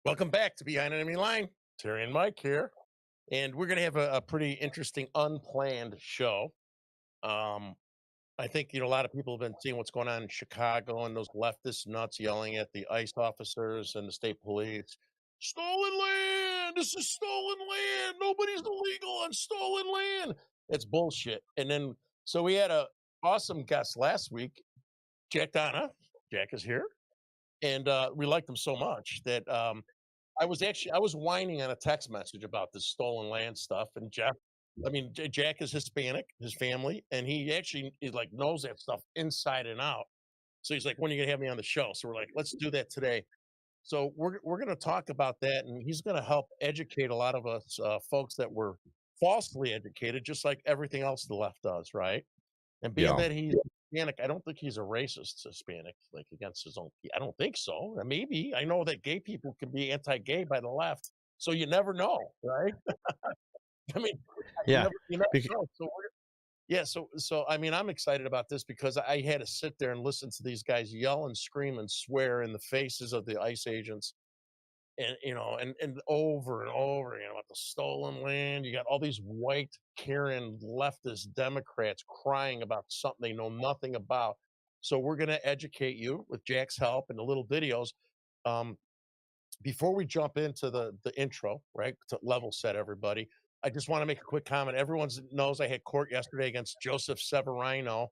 Welcome back to Behind Enemy Line. Terry and Mike here. And we're going to have a pretty interesting, unplanned show. Um, I think, a lot of people have been seeing what's going on in Chicago and those leftist nuts yelling at the ICE officers and the state police. Stolen land! This is stolen land! Nobody's illegal on stolen land! It's bullshit. And then, so we had a awesome guest last week, Jack Donna. Jack is here. And we liked him so much that I was whining on a text message about this stolen land stuff, and Jack is Hispanic, his family, and he actually knows that stuff inside and out. So he's like, "When are you gonna have me on the show?" So we're like, "Let's do that today." So we're gonna talk about that, and he's gonna help educate a lot of us folks that were falsely educated, just like everything else the left does, right? And being Yeah. that he's Hispanic, I don't think he's a racist Hispanic, like against his own. I don't think so. Maybe I know that gay people can be anti-gay by the left, so you never know, right? I mean, Yeah. you never Bec- know. Yeah, so I'm excited about this because I had to sit there and listen to these guys yell and scream and swear in the faces of the ICE agents and over and over again about the stolen land. You got all these white Karen leftist Democrats crying about something they know nothing about. So we're going to educate you with Jack's help and the little videos. Um, Before we jump into the intro, right, to level set everybody, I just want to make a quick comment. Everyone knows I had court yesterday against Joseph Severino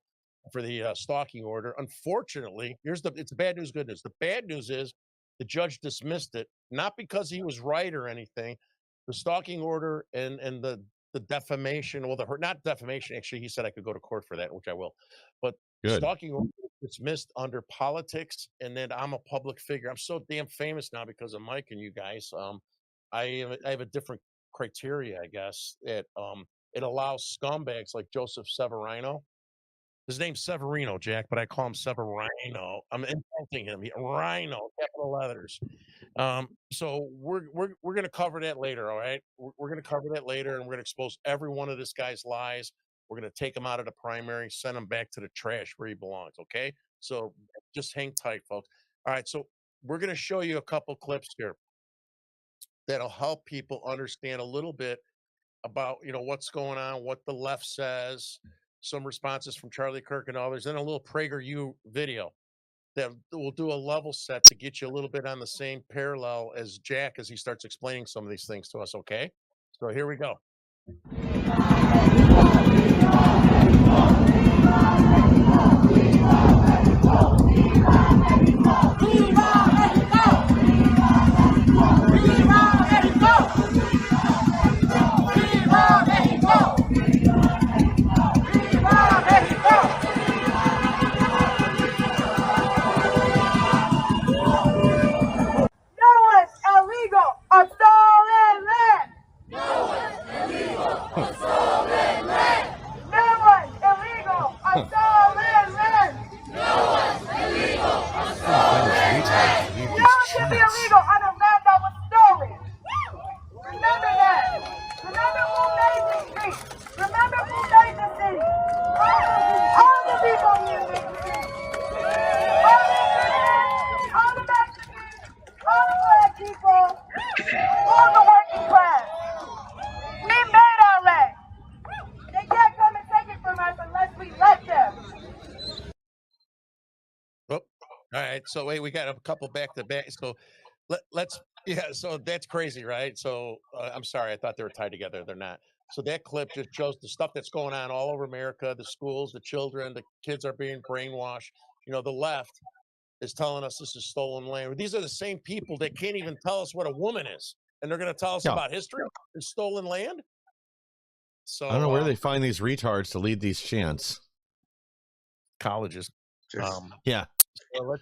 for the stalking order. Unfortunately, it's bad news, good news. The bad news is the judge dismissed it, not because he was right or anything. The stalking order and the defamation, well, not defamation. Actually, he said I could go to court for that, which I will. But the Good. stalking order was dismissed under politics, and then I'm a public figure. I'm so damn famous now because of Mike and you guys. I have a different criteria, I guess. It allows scumbags like Joseph Severino. His name's Severino, Jack, but I call him Severino. I'm insulting him. Rhino, capital letters. So we're gonna cover that later, all right? We're gonna cover that later, and we're gonna expose every one of this guy's lies. We're gonna take him out of the primary, send him back to the trash where he belongs. Okay? So just hang tight, folks. All right, so we're gonna show you a couple clips here that'll help people understand a little bit about what's going on, what the left says, some responses from Charlie Kirk and others, and a little PragerU video that will do a level set to get you a little bit on the same parallel as Jack as he starts explaining some of these things to us. Okay, so here we go. All right, so wait, we got a couple back to back. So so that's crazy, right? So I'm sorry, I thought they were tied together. They're not. So that clip just shows the stuff that's going on all over America. The schools, the children, the kids are being brainwashed. The left is telling us this is stolen land. These are the same people that can't even tell us what a woman is, and they're going to tell us about history and stolen land. So I don't know where they find these retards to lead these chants. Colleges. Yeah.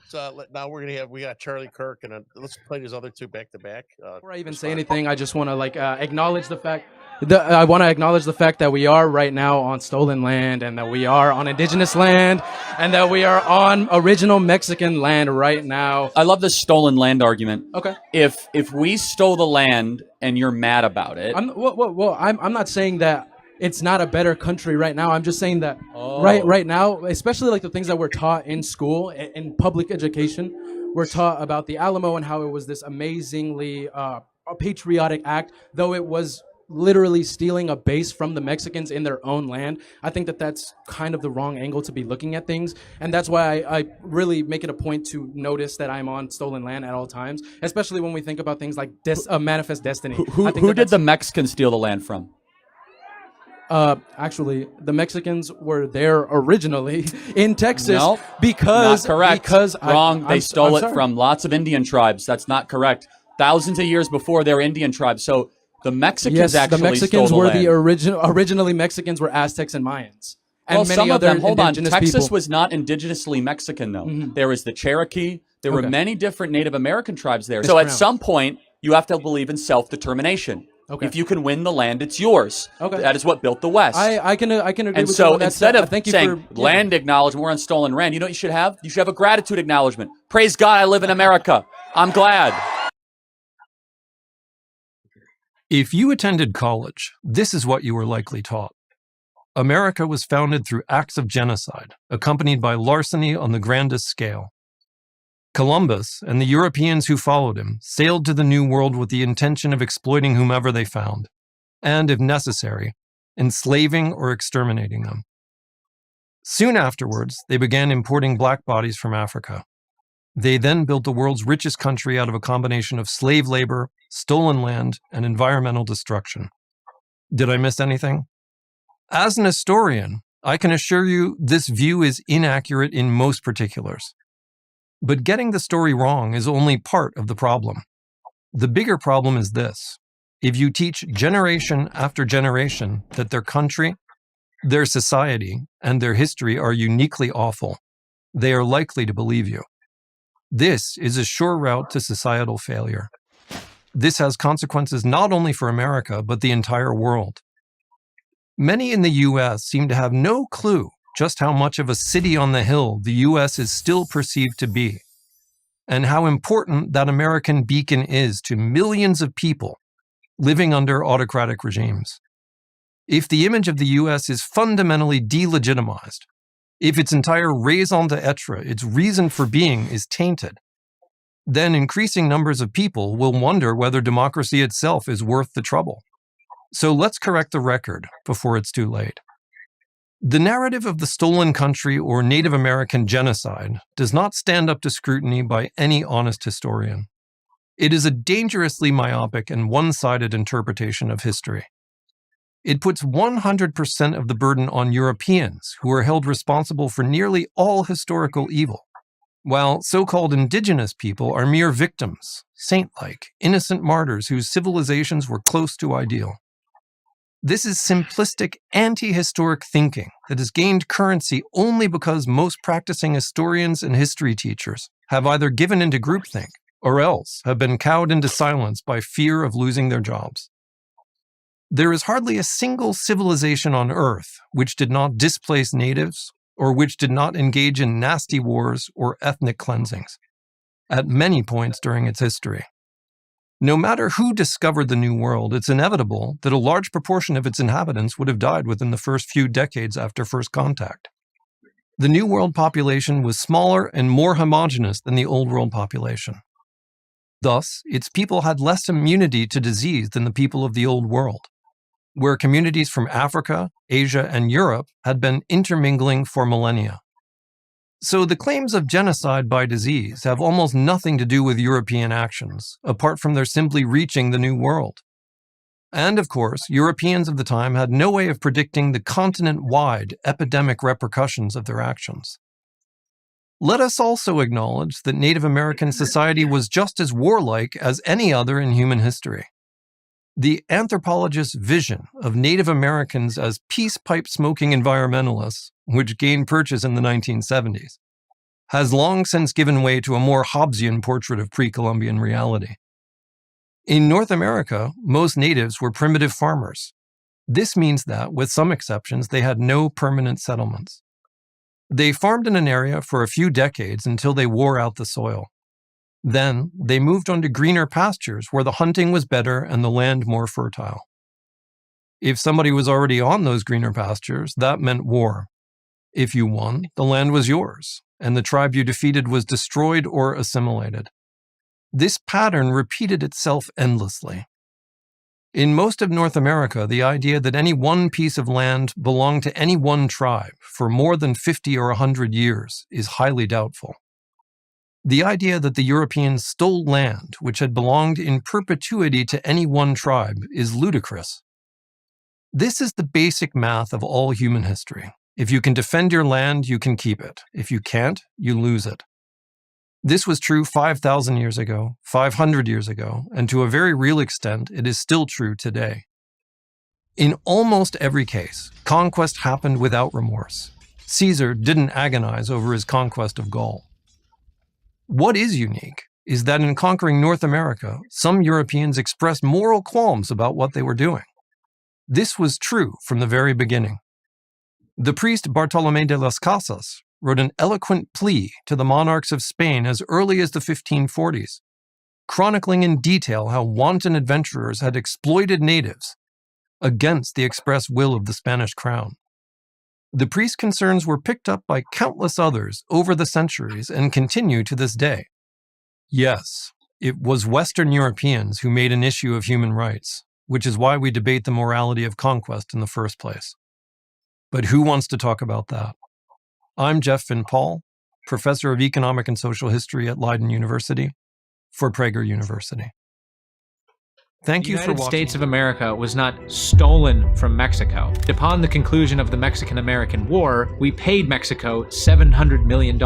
So now we got Charlie Kirk, and let's play these other two back to back. Before I even say anything, I just want to acknowledge the fact. I want to acknowledge the fact that we are right now on stolen land, and that we are on indigenous land, and that we are on original Mexican land right now. I love the stolen land argument. Okay. If we stole the land and you're mad about it, I'm not saying that it's not a better country right now. I'm just saying that right now, especially like the things that we're taught in school, in public education, we're taught about the Alamo and how it was this amazingly a patriotic act, though it was literally stealing a base from the Mexicans in their own land. I think that that's kind of the wrong angle to be looking at things. And that's why I really make it a point to notice that I'm on stolen land at all times, especially when we think about things like Manifest Destiny. Who did the Mexicans steal the land from? Actually, the Mexicans were there originally in Texas No, because not correct. Because Wrong. They stole I'm it from lots of Indian tribes. That's not correct. Thousands of years before, they were Indian tribes. So the Mexicans yes, actually the Mexicans stole the were land. the originally Mexicans were Aztecs and Mayans. And Well, many some of other them, hold on, indigenous Texas people. was not indigenously Mexican, though. There was the Cherokee. There were Okay. many different Native American tribes there. It's So at pronounced. some point, you have to believe in self-determination. Okay. If you can win the land, it's yours. Okay. That is what built the West. I can agree And with you so on that. instead of thank you saying for, land acknowledgement, we're on stolen land, you know what you should have? You should have a gratitude acknowledgement. Praise God, I live in America. I'm glad. If you attended college, this is what you were likely taught. America was founded through acts of genocide, accompanied by larceny on the grandest scale. Columbus and the Europeans who followed him sailed to the New World with the intention of exploiting whomever they found, and, if necessary, enslaving or exterminating them. Soon afterwards, they began importing black bodies from Africa. They then built the world's richest country out of a combination of slave labor, stolen land, and environmental destruction. Did I miss anything? As an historian, I can assure you this view is inaccurate in most particulars. But getting the story wrong is only part of the problem. The bigger problem is this. If you teach generation after generation that their country, their society, and their history are uniquely awful, they are likely to believe you. This is a sure route to societal failure. This has consequences not only for America, but the entire world. Many in the U.S. seem to have no clue just how much of a city on the hill the U.S. is still perceived to be, and how important that American beacon is to millions of people living under autocratic regimes. If the image of the U.S. is fundamentally delegitimized, if its entire raison d'etre, its reason for being, is tainted, then increasing numbers of people will wonder whether democracy itself is worth the trouble. So let's correct the record before it's too late. The narrative of the stolen country or Native American genocide does not stand up to scrutiny by any honest historian. It is a dangerously myopic and one-sided interpretation of history. It puts 100% of the burden on Europeans, who are held responsible for nearly all historical evil, while so-called indigenous people are mere victims, saint-like, innocent martyrs whose civilizations were close to ideal. This is simplistic, anti-historic thinking that has gained currency only because most practicing historians and history teachers have either given into groupthink or else have been cowed into silence by fear of losing their jobs. There is hardly a single civilization on Earth which did not displace natives or which did not engage in nasty wars or ethnic cleansings at many points during its history. No matter who discovered the New World, it's inevitable that a large proportion of its inhabitants would have died within the first few decades after first contact. The New World population was smaller and more homogeneous than the Old World population. Thus, its people had less immunity to disease than the people of the Old World, where communities from Africa, Asia, and Europe had been intermingling for millennia. So the claims of genocide by disease have almost nothing to do with European actions, apart from their simply reaching the New World. And of course, Europeans of the time had no way of predicting the continent-wide epidemic repercussions of their actions. Let us also acknowledge that Native American society was just as warlike as any other in human history. The anthropologist's vision of Native Americans as peace pipe smoking environmentalists, which gained purchase in the 1970s, has long since given way to a more Hobbesian portrait of pre-Columbian reality. In North America, most natives were primitive farmers. This means that, with some exceptions, they had no permanent settlements. They farmed in an area for a few decades until they wore out the soil. Then, they moved on to greener pastures where the hunting was better and the land more fertile. If somebody was already on those greener pastures, that meant war. If you won, the land was yours, and the tribe you defeated was destroyed or assimilated. This pattern repeated itself endlessly. In most of North America, the idea that any one piece of land belonged to any one tribe for more than 50 or 100 years is highly doubtful. The idea that the Europeans stole land which had belonged in perpetuity to any one tribe is ludicrous. This is the basic math of all human history. If you can defend your land, you can keep it. If you can't, you lose it. This was true 5,000 years ago, 500 years ago, and to a very real extent, it is still true today. In almost every case, conquest happened without remorse. Caesar didn't agonize over his conquest of Gaul. What is unique is that in conquering North America, some Europeans expressed moral qualms about what they were doing. This was true from the very beginning. The priest Bartolomé de las Casas wrote an eloquent plea to the monarchs of Spain as early as the 1540s, chronicling in detail how wanton adventurers had exploited natives against the express will of the Spanish crown. The priest's concerns were picked up by countless others over the centuries and continue to this day. Yes, it was Western Europeans who made an issue of human rights, which is why we debate the morality of conquest in the first place. But who wants to talk about that? I'm Jeff Finn Paul, professor of economic and social history at Leiden University for Prager University. Thank you for watching. The United States of America was not stolen from Mexico. Upon the conclusion of the Mexican-American War, we paid Mexico $700 million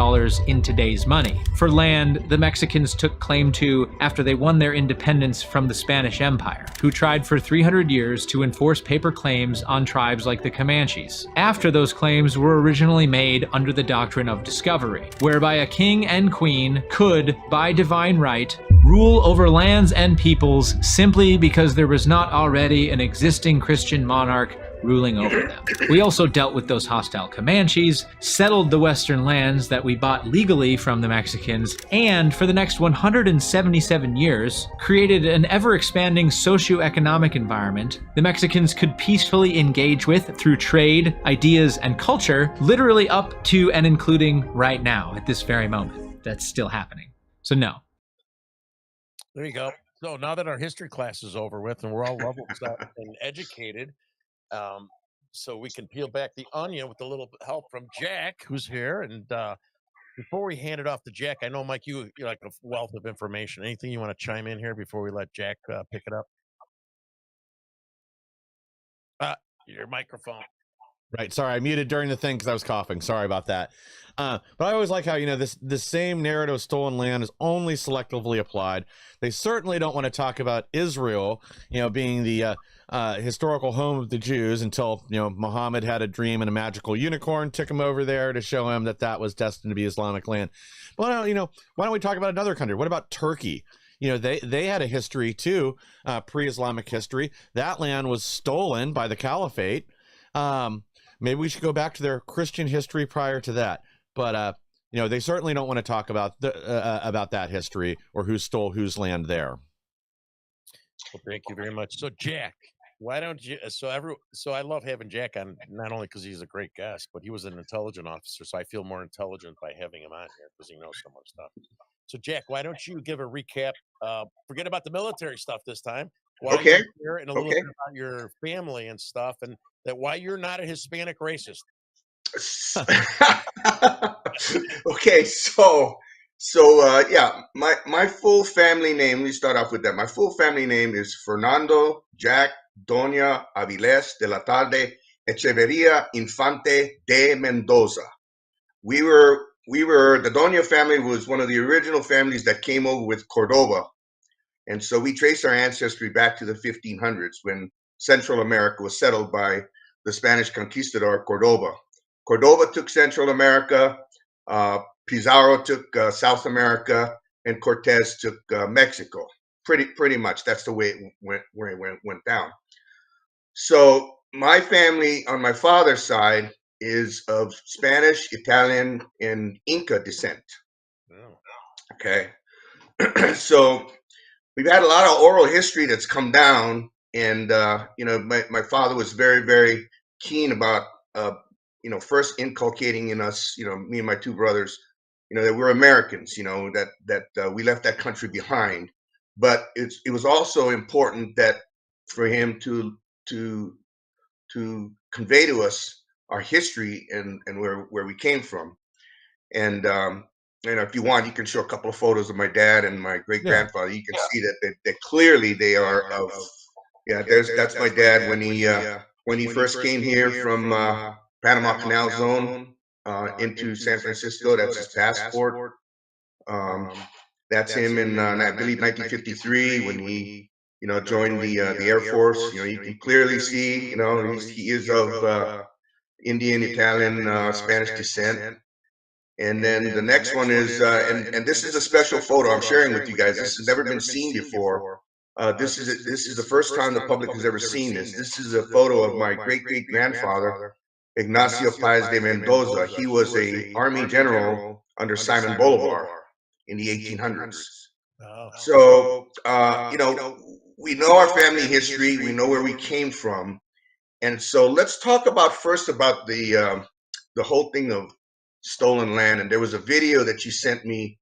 in today's money for land the Mexicans took claim to after they won their independence from the Spanish Empire, who tried for 300 years to enforce paper claims on tribes like the Comanches, after those claims were originally made under the doctrine of discovery, whereby a king and queen could, by divine right, rule over lands and peoples simply because there was not already an existing Christian monarch ruling over them. We also dealt with those hostile Comanches, settled the western lands that we bought legally from the Mexicans, and for the next 177 years, created an ever-expanding socio-economic environment the Mexicans could peacefully engage with through trade, ideas, and culture, literally up to and including right now, at this very moment. That's still happening. So no. There you go. So now that our history class is over with and we're all leveled up and educated, so we can peel back the onion with a little help from Jack, who's here. And before we hand it off to Jack, I know, Mike, you're like a wealth of information. Anything you want to chime in here before we let Jack pick it up? Your microphone. Right. Sorry, I muted during the thing because I was coughing. Sorry about that. But I always like how, this same narrative of stolen land is only selectively applied. They certainly don't want to talk about Israel, being the historical home of the Jews until, Muhammad had a dream and a magical unicorn took him over there to show him that was destined to be Islamic land. But, why don't we talk about another country? What about Turkey? They had a history too, pre-Islamic history. That land was stolen by the Caliphate. Maybe we should go back to their Christian history prior to that. But, they certainly don't want to talk about about that history or who stole whose land there. Well, thank you very much. So, Jack, why don't you? So I love having Jack on, not only because he's a great guest, but he was an intelligence officer, so I feel more intelligent by having him on here because he knows so much stuff. So, Jack, why don't you give a recap? Forget about the military stuff this time. Why you're here and a little bit about your family and stuff, and why you're not a Hispanic racist. Okay, so yeah, my full family name, let me start off with that. My full family name is Fernando Jack Doña Avilés de la Tarde Echeverria Infante de Mendoza. We were the Doña family was one of the original families that came over with Cordoba. And so we trace our ancestry back to the 1500s when Central America was settled by the Spanish conquistador Cordoba. Cordoba took Central America, Pizarro took South America, and Cortez took Mexico. Pretty much that's the way it went down. So my family on my father's side is of Spanish, Italian, and Inca descent. Oh. Okay, so we've had a lot of oral history that's come down, and my father was very, very keen about first inculcating in us, me and my two brothers, that we're Americans, that we left that country behind. But it was also important that for him to convey to us our history and where we came from. And if you want, you can show a couple of photos of my dad and my great grandfather. You can see that clearly they are of. Yeah, that's my dad when he first came here from Panama Canal Zone into San Francisco. That's his passport. That's him in I believe 1953 when he joined the Air Force. You can clearly see he is of Indian, Italian, Spanish descent. And then the next one is and this is a special photo I'm sharing with you guys. This has never been seen before. This is the first time the public has ever seen this. This is a photo of my great grandfather, Ignacio Páez de Mendoza. He was a army general under Simon Bolivar in the 1800s. Oh. So we know our family history. We know where we came from, and so let's talk first about the whole thing of stolen land. And there was a video that you sent me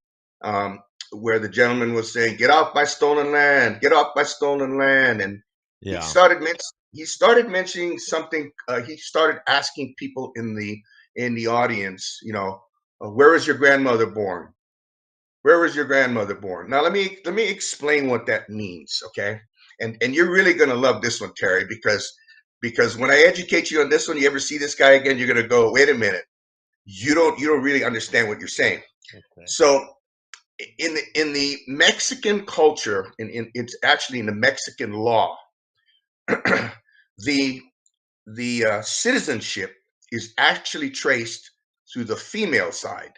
where the gentleman was saying, "Get off my stolen land! Get off my stolen land!" And he started mentioning something. He started asking people in the audience, where was your grandmother born? Where was your grandmother born? Now let me explain what that means, okay? And you're really gonna love this one, Terry, because when I educate you on this one, you ever see this guy again, you're gonna go, wait a minute, you don't really understand what you're saying. Okay. So in the Mexican culture, it's actually in the Mexican law, the citizenship is actually traced through the female side,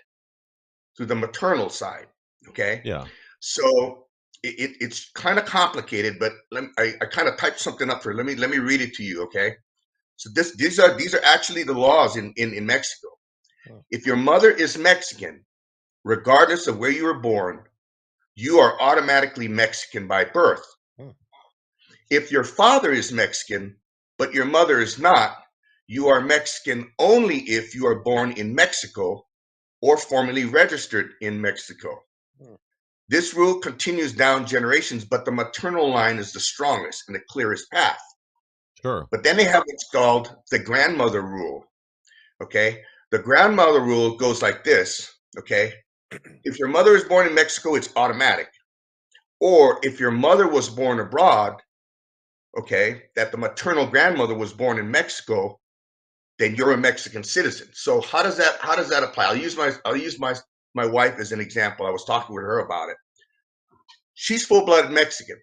through the maternal side. Okay. Yeah. So it's kind of complicated, but I kind of typed something up for. Let me read it to you. Okay. So these are actually the laws in Mexico. If your mother is Mexican, regardless of where you were born, you are automatically Mexican by birth. If your father is Mexican, but your mother is not, you are Mexican only if you are born in Mexico or formally registered in Mexico. This rule continues down generations, but the maternal line is the strongest and the clearest path. Sure. But then they have what's called the grandmother rule. Okay. The grandmother rule goes like this. Okay. If your mother is born in Mexico, it's automatic. Or if your mother was born abroad, okay, that the maternal grandmother was born in Mexico, then you're a Mexican citizen. So how does that apply? I'll use my wife as an example. I was talking with her about it. She's full-blooded Mexican,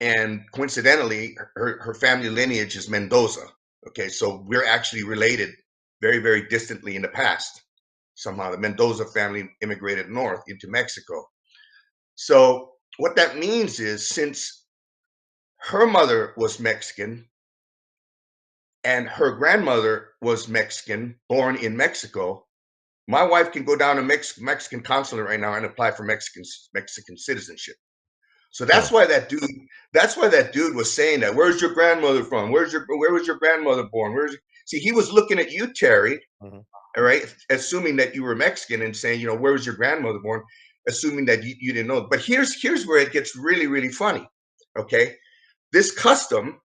and coincidentally, her family lineage is Mendoza. Okay, so we're actually related very, very distantly in the past. Somehow the Mendoza family immigrated north into Mexico. So what that means is, since her mother was Mexican and her grandmother was Mexican, born in Mexico, my wife can go down to Mexican consulate right now and apply for Mexican citizenship. So that's why that dude was saying that. Where's your grandmother from? Where was your grandmother born? See, he was looking at you, Terry, all right, assuming that you were Mexican and saying, where was your grandmother born? Assuming that you didn't know. But here's where it gets really, really funny. Okay. This custom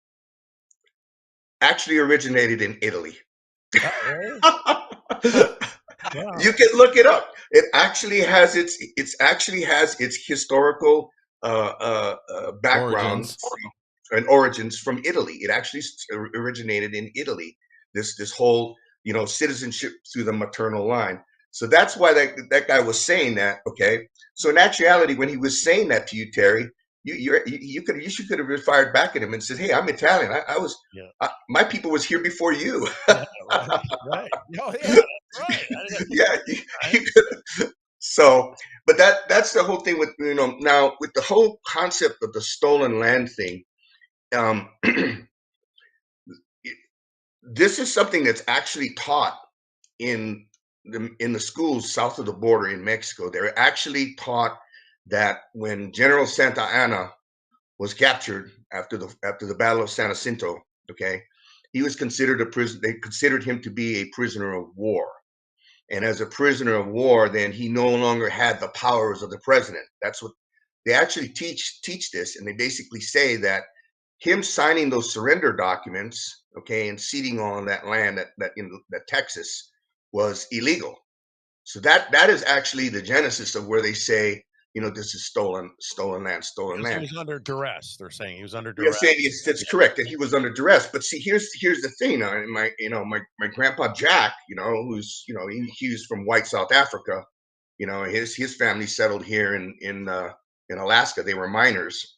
actually originated in Italy. You can look it up. It actually has its historical background and origins from Italy. It actually originated in Italy. This whole citizenship through the maternal line. So that's why that guy was saying that. Okay. So in actuality, when he was saying that to you, Terry, you should have fired back at him and said, "Hey, I'm Italian. My people was here before you." Right. Oh, yeah. Right. Yeah. You could. So, but that's the whole thing with now with the whole concept of the stolen land thing. This is something that's actually taught in the schools south of the border in Mexico. They're actually taught that when General Santa Anna was captured after the Battle of San Jacinto, okay, he was considered a prisoner. They considered him to be a prisoner of war. And as a prisoner of war, then he no longer had the powers of the president. That's what they actually teach this, and they basically say that him signing those surrender documents, okay, and ceding on that land that Texas was illegal. So that is actually the genesis of where they say, this is stolen land, stolen Because he land. was under duress. They're saying he was under You're duress. saying yes, that's correct, that he was under duress. But see, here's the thing. My grandpa Jack, who's he was from white South Africa. His family settled here in Alaska. They were miners.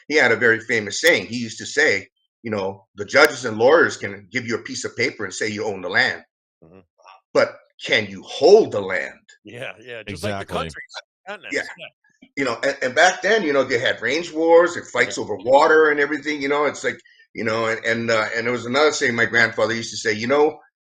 He had a very famous saying. He used to say, the judges and lawyers can give you a piece of paper and say you own the land, Mhm. but can you hold the land? Yeah, just like the Exactly. countries, continents. Yeah. And back then, they had range wars and fights over water and everything. It's like, and there was another saying my grandfather used to say,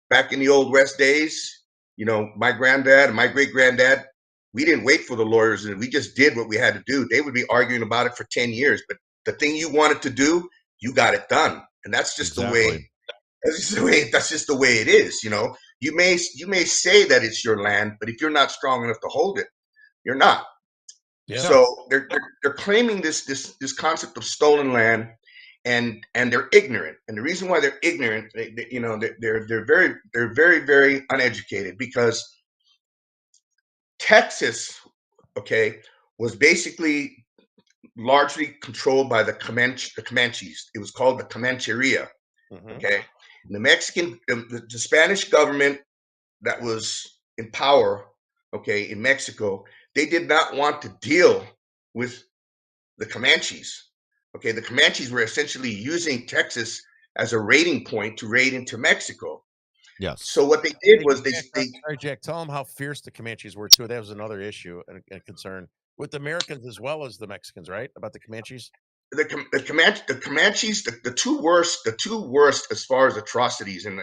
back in the old West days, my granddad and my great granddad, we didn't wait for the lawyers and we just did what we had to do. They would be arguing about it for 10 years, but the thing you wanted to do, you got it done. And that's just the way, that's just the way it is. You may say that it's your land, but if you're not strong enough to hold it, you're not. Yeah. So they're claiming this concept of stolen land, and they're ignorant. And the reason why they're ignorant, they're very, very uneducated, because Texas, okay, was basically largely controlled by the Comanches. It was called the Comancheria. Mhm. Okay, the Spanish government that was in power, okay, in Mexico, they did not want to deal with the Comanches. Okay, the Comanches were essentially using Texas as a raiding point to raid into Mexico. Yes. So what they did was Sorry, Jack, tell them how fierce the Comanches were too. That was another issue and concern with the Americans as well as the Mexicans, right? About the Comanches. the Comanches, the two worst as far as atrocities, and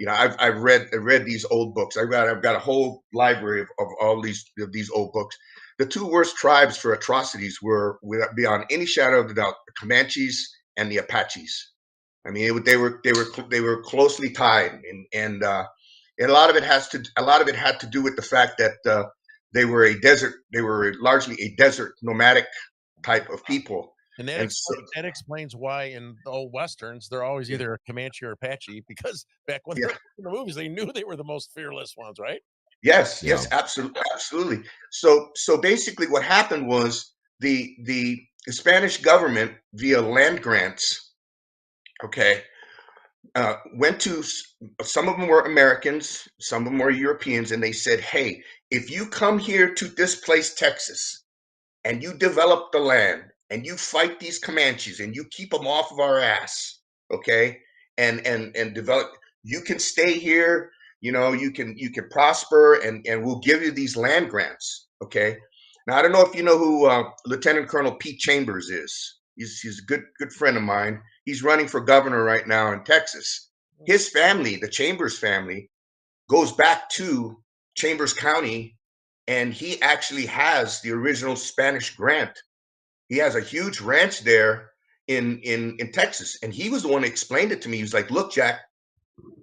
I've read these old books. I've got a whole library of all these old books. The two worst tribes for atrocities were, beyond any shadow of a doubt, the Comanches and the Apaches. I mean, they were closely tied, and a lot of it had to do with the fact that they were largely a desert nomadic type of people. And that explains why in the old westerns they're always either a Comanche or Apache, because back when they're in the movies they knew they were the most fearless ones, right? Yes, absolutely. So basically, what happened was the Spanish government, via land grants, okay, went to, some of them were Americans, some of them were Europeans, and they said, hey, if you come here to this place, Texas, and you develop the land and you fight these Comanches and you keep them off of our ass, okay, and develop, you can stay here, you can prosper, and we'll give you these land grants, okay. Now I don't know if you know who Lieutenant Colonel Pete Chambers is. He's a good friend of mine. He's running for governor right now in Texas. His family, the Chambers family, goes back to Chambers County, and he actually has the original Spanish grant. He has a huge ranch there in Texas, and he was the one that explained it to me. He was like, look, Jack,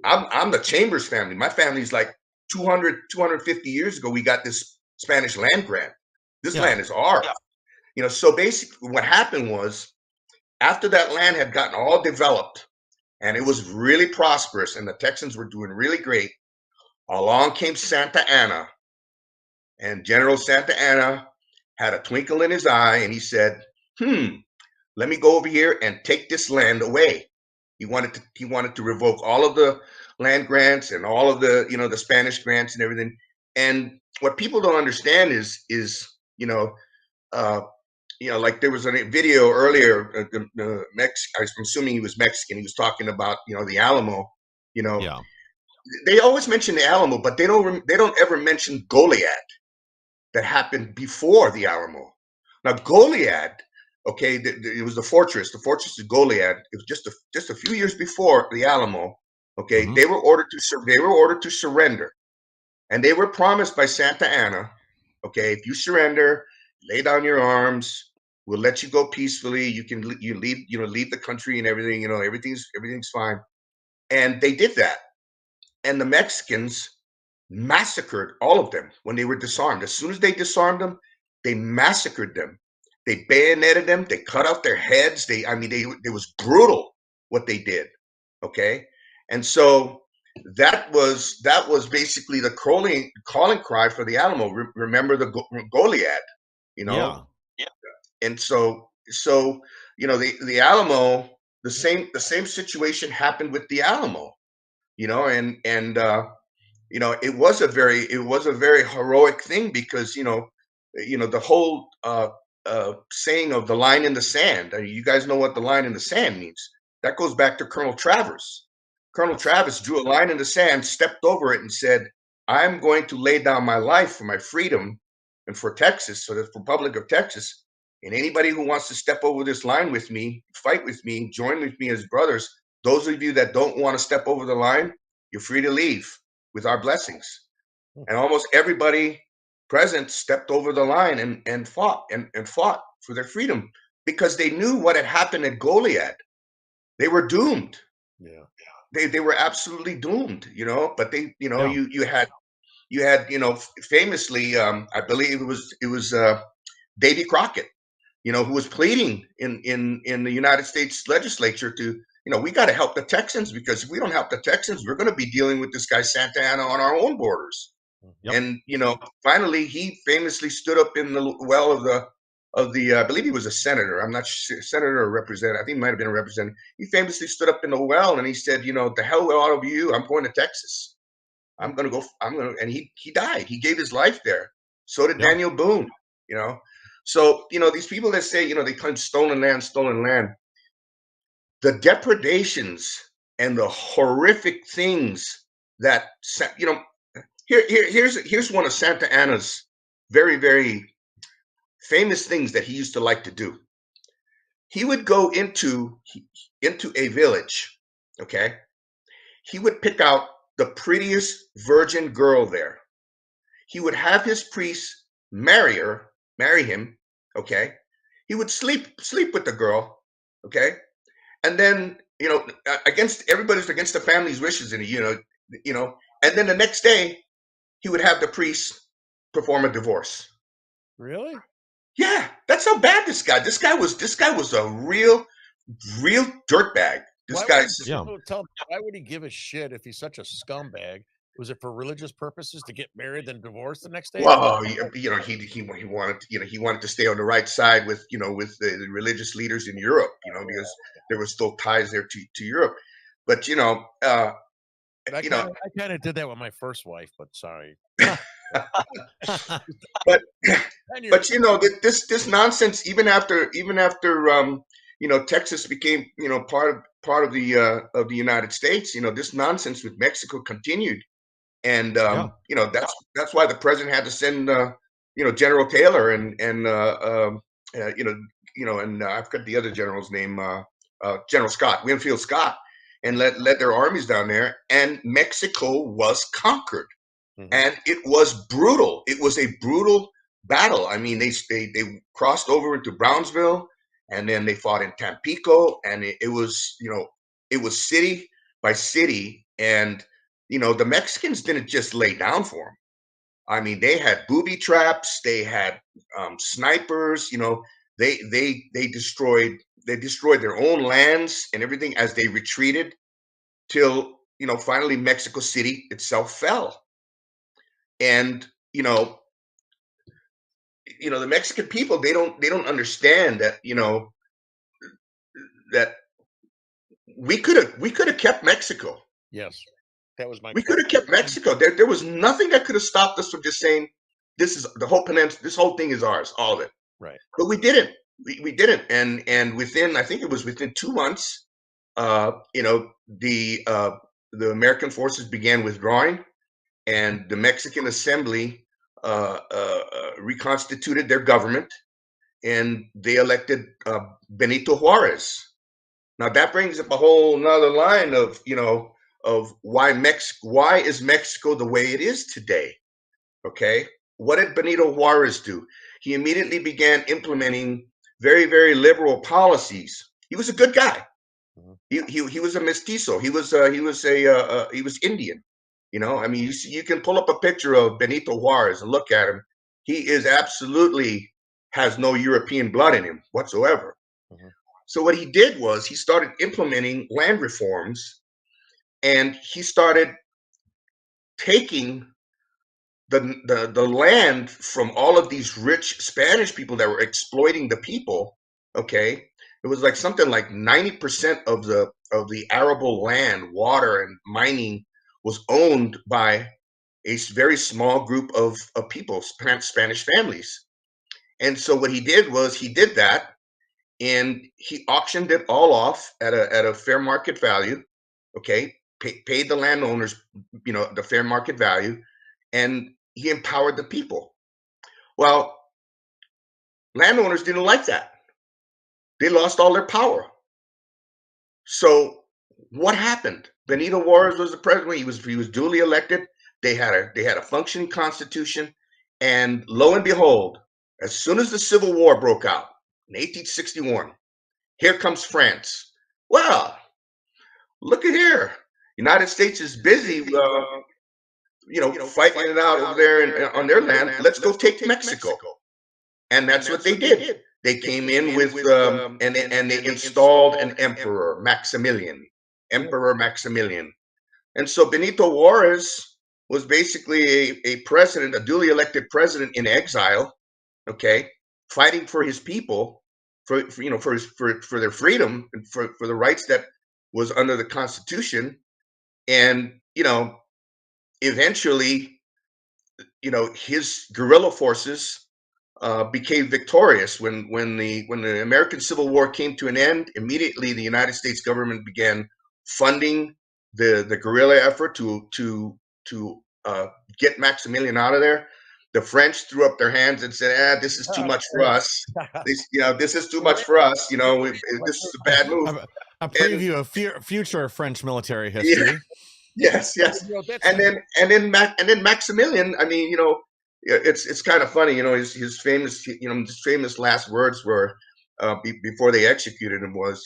I'm the Chambers family. My family's like 250 years ago, we got this Spanish land grant. This land is ours. So basically what happened was, after that land had gotten all developed and it was really prosperous and the Texans were doing really great, along came Santa Anna. And General Santa Anna had a twinkle in his eye, and he said, let me go over here and take this land away. He wanted to revoke all of the land grants and all of the, the Spanish grants and everything. And what people don't understand is like there was a video earlier, I'm assuming he was Mexican. He was talking about, the Alamo, They always mention the Alamo, but they don't ever mention Goliad, that happened before the Alamo. Now Goliad, okay, it was the fortress of Goliad. It was just a few years before the Alamo. Okay, they were ordered to surrender, and they were promised by Santa Anna, okay, if you surrender, lay down your arms, we'll let you go peacefully. You leave the country and everything. Everything's fine. And they did that. And the Mexicans massacred all of them when they were disarmed. As soon as they disarmed them, they massacred them. They bayoneted them. They cut off their heads. It was brutal what they did. Okay, and so that was basically the calling cry for the Alamo. Remember the Goliad, you know. Yeah. And so the Alamo, the same situation happened with the Alamo, and it was a very heroic thing, because the whole saying of the line in the sand. I mean, you guys know what the line in the sand means. That goes back to Colonel Travers. Colonel Travers drew a line in the sand, stepped over it, and said, "I'm going to lay down my life for my freedom and for Texas, so the Republic of Texas. And anybody who wants to step over this line with me, fight with me, join with me as brothers, those of you that don't want to step over the line, you're free to leave with our blessings." And almost everybody present stepped over the line and fought for their freedom, because they knew what had happened at Goliad. They were doomed. Yeah. They were absolutely doomed, but they, Yeah. you had, famously, I believe it was Davy Crockett, who was pleading in the United States legislature to, we got to help the Texans, because if we don't help the Texans, we're going to be dealing with this guy Santa Anna on our own borders. Yep. And finally, he famously stood up in the well of the I believe he was a senator. I'm not sure, senator or representative. I think he might have been a representative. He famously stood up in the well and he said, "The hell with all of you! I'm going to Texas. I'm going to go. And he died. He gave his life there. So did Daniel Boone. So these people that say they claim stolen land. The depredations and the horrific things that here's one of Santa Anna's very, very famous things that he used to like to do. He would go into a village, okay? He would pick out the prettiest virgin girl there. He would have his priest marry him, okay? He would sleep with the girl, okay? And then, against the family's wishes, and and then the next day he would have the priest perform a divorce. Really? Yeah, that's how bad this guy was a real dirtbag. Why would he give a shit if he's such a scumbag? Was it for religious purposes, to get married then divorce the next day? Well, he wanted to stay on the right side with the religious leaders in Europe, because there were still ties there to Europe. But I kind of did that with my first wife, but sorry. but this nonsense, even after Texas became part of the United States, this nonsense with Mexico continued, and that's why the president had to send General Taylor and I forgot the other general's name, General Scott, Winfield Scott, and led their armies down there, and Mexico was conquered. Mm-hmm. And it was brutal. It was a brutal battle. I mean, they crossed over into Brownsville, and then they fought in Tampico, and it was city by city. And the Mexicans didn't just lay down for them. I mean, they had booby traps, they had snipers. They destroyed their own lands and everything as they retreated, till finally Mexico City itself fell. And the Mexican people, they don't understand that that we could have kept Mexico. Yes, that was we could have kept Mexico. There was nothing that could have stopped us from just saying, this is the whole peninsula, this whole thing is ours, all of it. Right. But we didn't. We didn't. And within, I think it was within 2 months, the American forces began withdrawing. And the Mexican Assembly reconstituted their government, and they elected Benito Juarez. Now that brings up a whole nother line of why is Mexico the way it is today? Okay, what did Benito Juarez do? He immediately began implementing very, very liberal policies. He was a good guy. He was a mestizo. He was Indian. You know, I mean, you can pull up a picture of Benito Juarez and look at him. He is absolutely has no European blood in him whatsoever. Mhm. So what he did was he started implementing land reforms, and he started taking the land from all of these rich Spanish people that were exploiting the people. Okay, it was like something like 90% of the arable land, water, and mining was owned by a very small group of people, Spanish families. And so what he did was he did that, and he auctioned it all off at a fair market value. Okay, paid the landowners, the fair market value, and he empowered the people. Well, landowners didn't like that. They lost all their power. So what happened? Benito Juarez was the president. He was duly elected. They had a functioning constitution, and lo and behold, as soon as the Civil War broke out in 1861, here comes France. Well, look at here. United States is busy, fighting it out over there on their land. Let's go take Mexico. And that's what they did. They came in with and they installed an emperor, Maximilian. Emperor Maximilian. And so Benito Juarez was basically a president, a duly elected president in exile, okay, fighting for his people, for their freedom and for the rights that was under the Constitution. And eventually, his guerrilla forces became victorious when the American Civil War came to an end. Immediately, the United States government began funding the guerrilla effort to get Maximilian out of there. The French threw up their hands and said, "This is too much for us. This is too much for us. This is a bad move." A preview of future French military history. Yes. And then Maximilian. I mean, it's kind of funny. His famous last words were before they executed him was,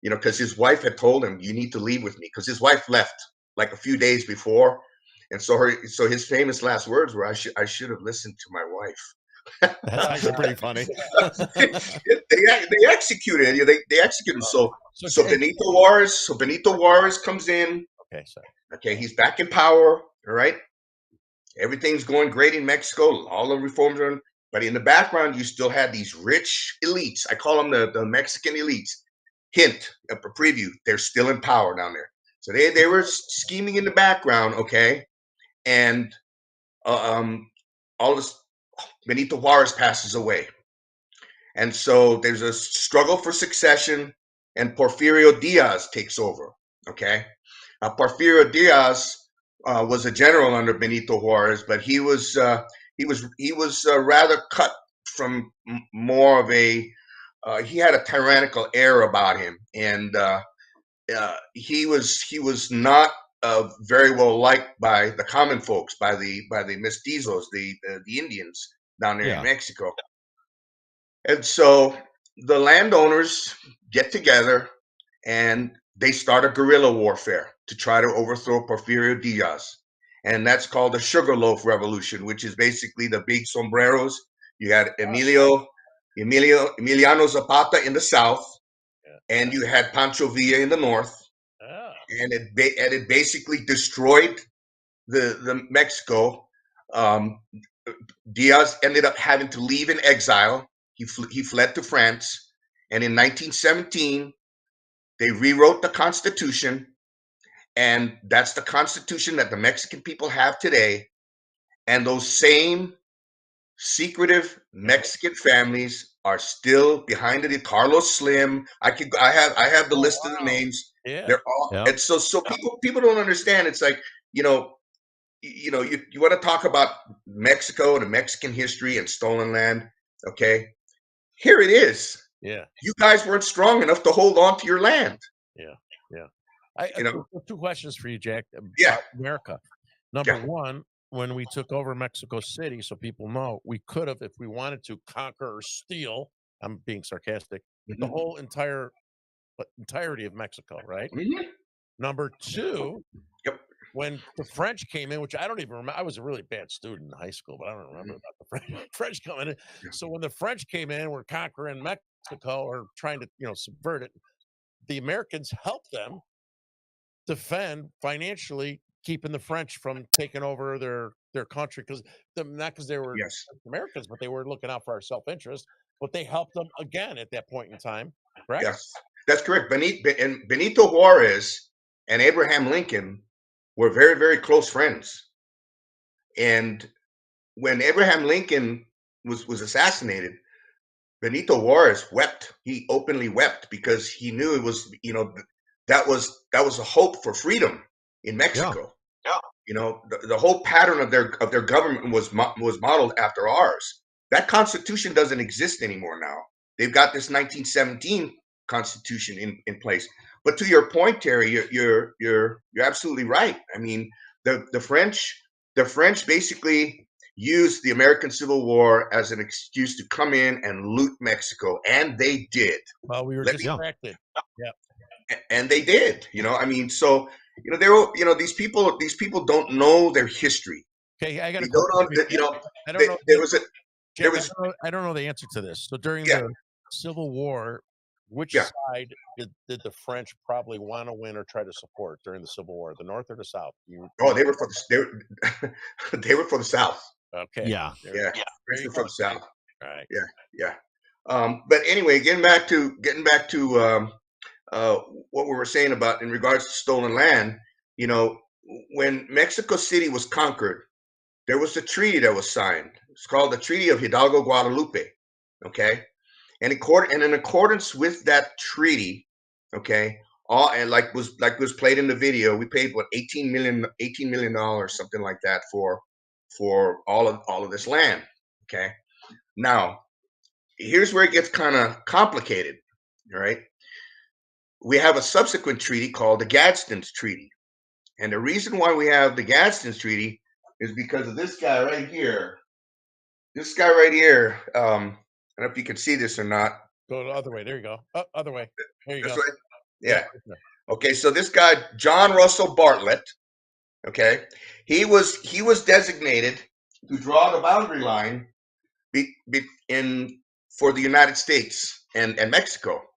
because his wife had told him, "You need to leave with me," because his wife left like a few days before, and so his famous last words were, "I should have listened to my wife." That's actually pretty funny. They executed. They executed him. So Benito Juarez comes in. Okay, sorry. Okay, he's back in power. All right, everything's going great in Mexico. All the reforms are, but in the background, you still had these rich elites. I call them the Mexican elites. Hint, a preview. They're still in power down there. So they were scheming in the background. Okay, and all this. Benito Juarez passes away. And so there's a struggle for succession, and Porfirio Diaz takes over. Okay. Porfirio Diaz was a general under Benito Juarez, but he was rather cut from more of a, he had a tyrannical air about him. And he was not very well liked by the common folks, by the mestizos, the Indians down there in Mexico. And so the landowners get together and they start a guerrilla warfare to try to overthrow Porfirio Diaz. And that's called the Sugarloaf Revolution, which is basically the big sombreros. You had Emiliano Zapata in the south, and you had Pancho Villa in the north. And it basically destroyed the Mexico. Diaz ended up having to leave in exile. He fled to France, and in 1917 they rewrote the Constitution, and that's the Constitution that the Mexican people have today. And those same secretive Mexican families are still behind it. Carlos Slim. I have the list of the names. Yeah. They're all. And so people don't understand. It's like, you want to talk about Mexico and Mexican history and stolen land. Okay, here it is. Yeah. You guys weren't strong enough to hold on to your land. Yeah. I two questions for you, Jack. Yeah. America. Number one, when we took over Mexico City, so people know, we could have, if we wanted to, conquer or steal. I'm being sarcastic. The whole entirety of Mexico, right? Mm-hmm. Number two, when the French came in, which I don't even remember. I was a really bad student in high school, but I don't remember about the French coming in. So when the French came in, were conquering Mexico or trying to, subvert it. The Americans helped them defend financially, keeping the French from taking over their country not because they were Yes. Americans, but they were looking out for our self-interest. But they helped them again at that point in time, correct? Yes, that's correct. Benito Juarez and Abraham Lincoln were very, very close friends. And when Abraham Lincoln was assassinated, Benito Juarez wept. He openly wept because he knew it was, that was a hope for freedom in Mexico. Yeah. The whole pattern of their government was modeled after ours. That constitution doesn't exist anymore now. They've got this 1917 constitution in place. But to your point, Terry, you're absolutely right. I mean, the French basically used the American Civil War as an excuse to come in and loot Mexico, and they did. Well, we were distracted. Yeah. And they did. I mean, so they were. These people don't know their history. Okay, I got to. I don't know. I don't know the answer to this. So during Yeah. the Civil War, which Yeah. side did the French probably want to win or try to support during the Civil War? The North or the South? They were for they were for the South. Okay. Yeah. Yeah. Especially for the South. All right. Yeah. But anyway, getting back to what we were saying about in regards to stolen land, when Mexico City was conquered, there was a treaty that was signed. It's called the Treaty of Hidalgo Guadalupe. Okay, and in accordance with that treaty, okay, like was played in the video, we paid what $18 million, something like that for all of this land. Okay, now here's where it gets kind of complicated. All right. We have a subsequent treaty called the Gadsden's Treaty. And the reason why we have the Gadsden's Treaty is because of this guy right here. This guy right here, I don't know if you can see this or not. Go the other way. There you go. Other way. There you This go. way? Yeah. Okay, so this guy, John Russell Bartlett, okay, he was designated to draw the boundary line for the United States and Mexico.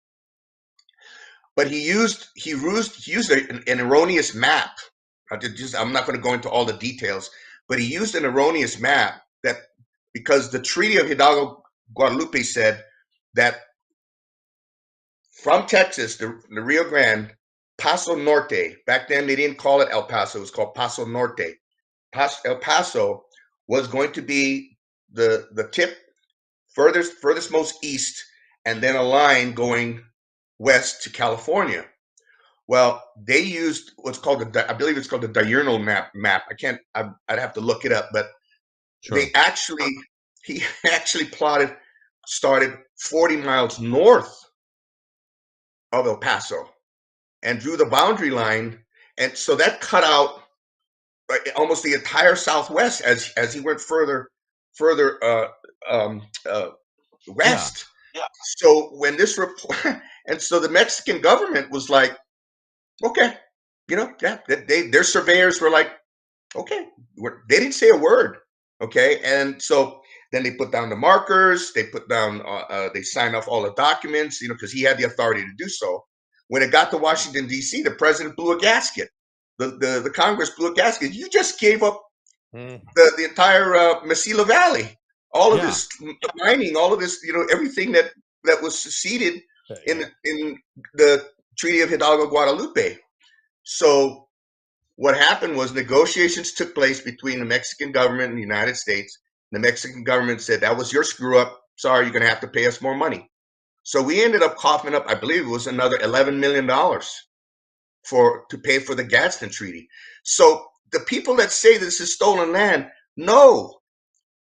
But he used an erroneous map. I'm not going to go into all the details, but he used an erroneous map that because the Treaty of Hidalgo Guadalupe said that from Texas, the Rio Grande, Paso Norte, back then they didn't call it El Paso, it was called Paso Norte. El Paso was going to be the tip furthest most east, and then a line going west to California. Well, they used what's called I believe it's called the diurnal map. I'd have to look it up, but Sure. he actually started 40 miles north of El Paso and drew the boundary line. And so that cut out almost the entire Southwest as he went further west. Yeah. So when this report, and so the Mexican government was like, okay, their surveyors were like, okay, they didn't say a word, okay, and so then they put down the markers, they signed off all the documents, because he had the authority to do so. When it got to Washington D.C., the president blew a gasket. The Congress blew a gasket. You just gave up the entire Mesilla Valley. All of this mining, all of this, everything that was seceded in the Treaty of Hidalgo Guadalupe. So what happened was negotiations took place between the Mexican government and the United States. The Mexican government said, that was your screw up. Sorry, you're going to have to pay us more money. So we ended up coughing up, I believe it was another $11 million to pay for the Gadsden Treaty. So the people that say this is stolen land, no.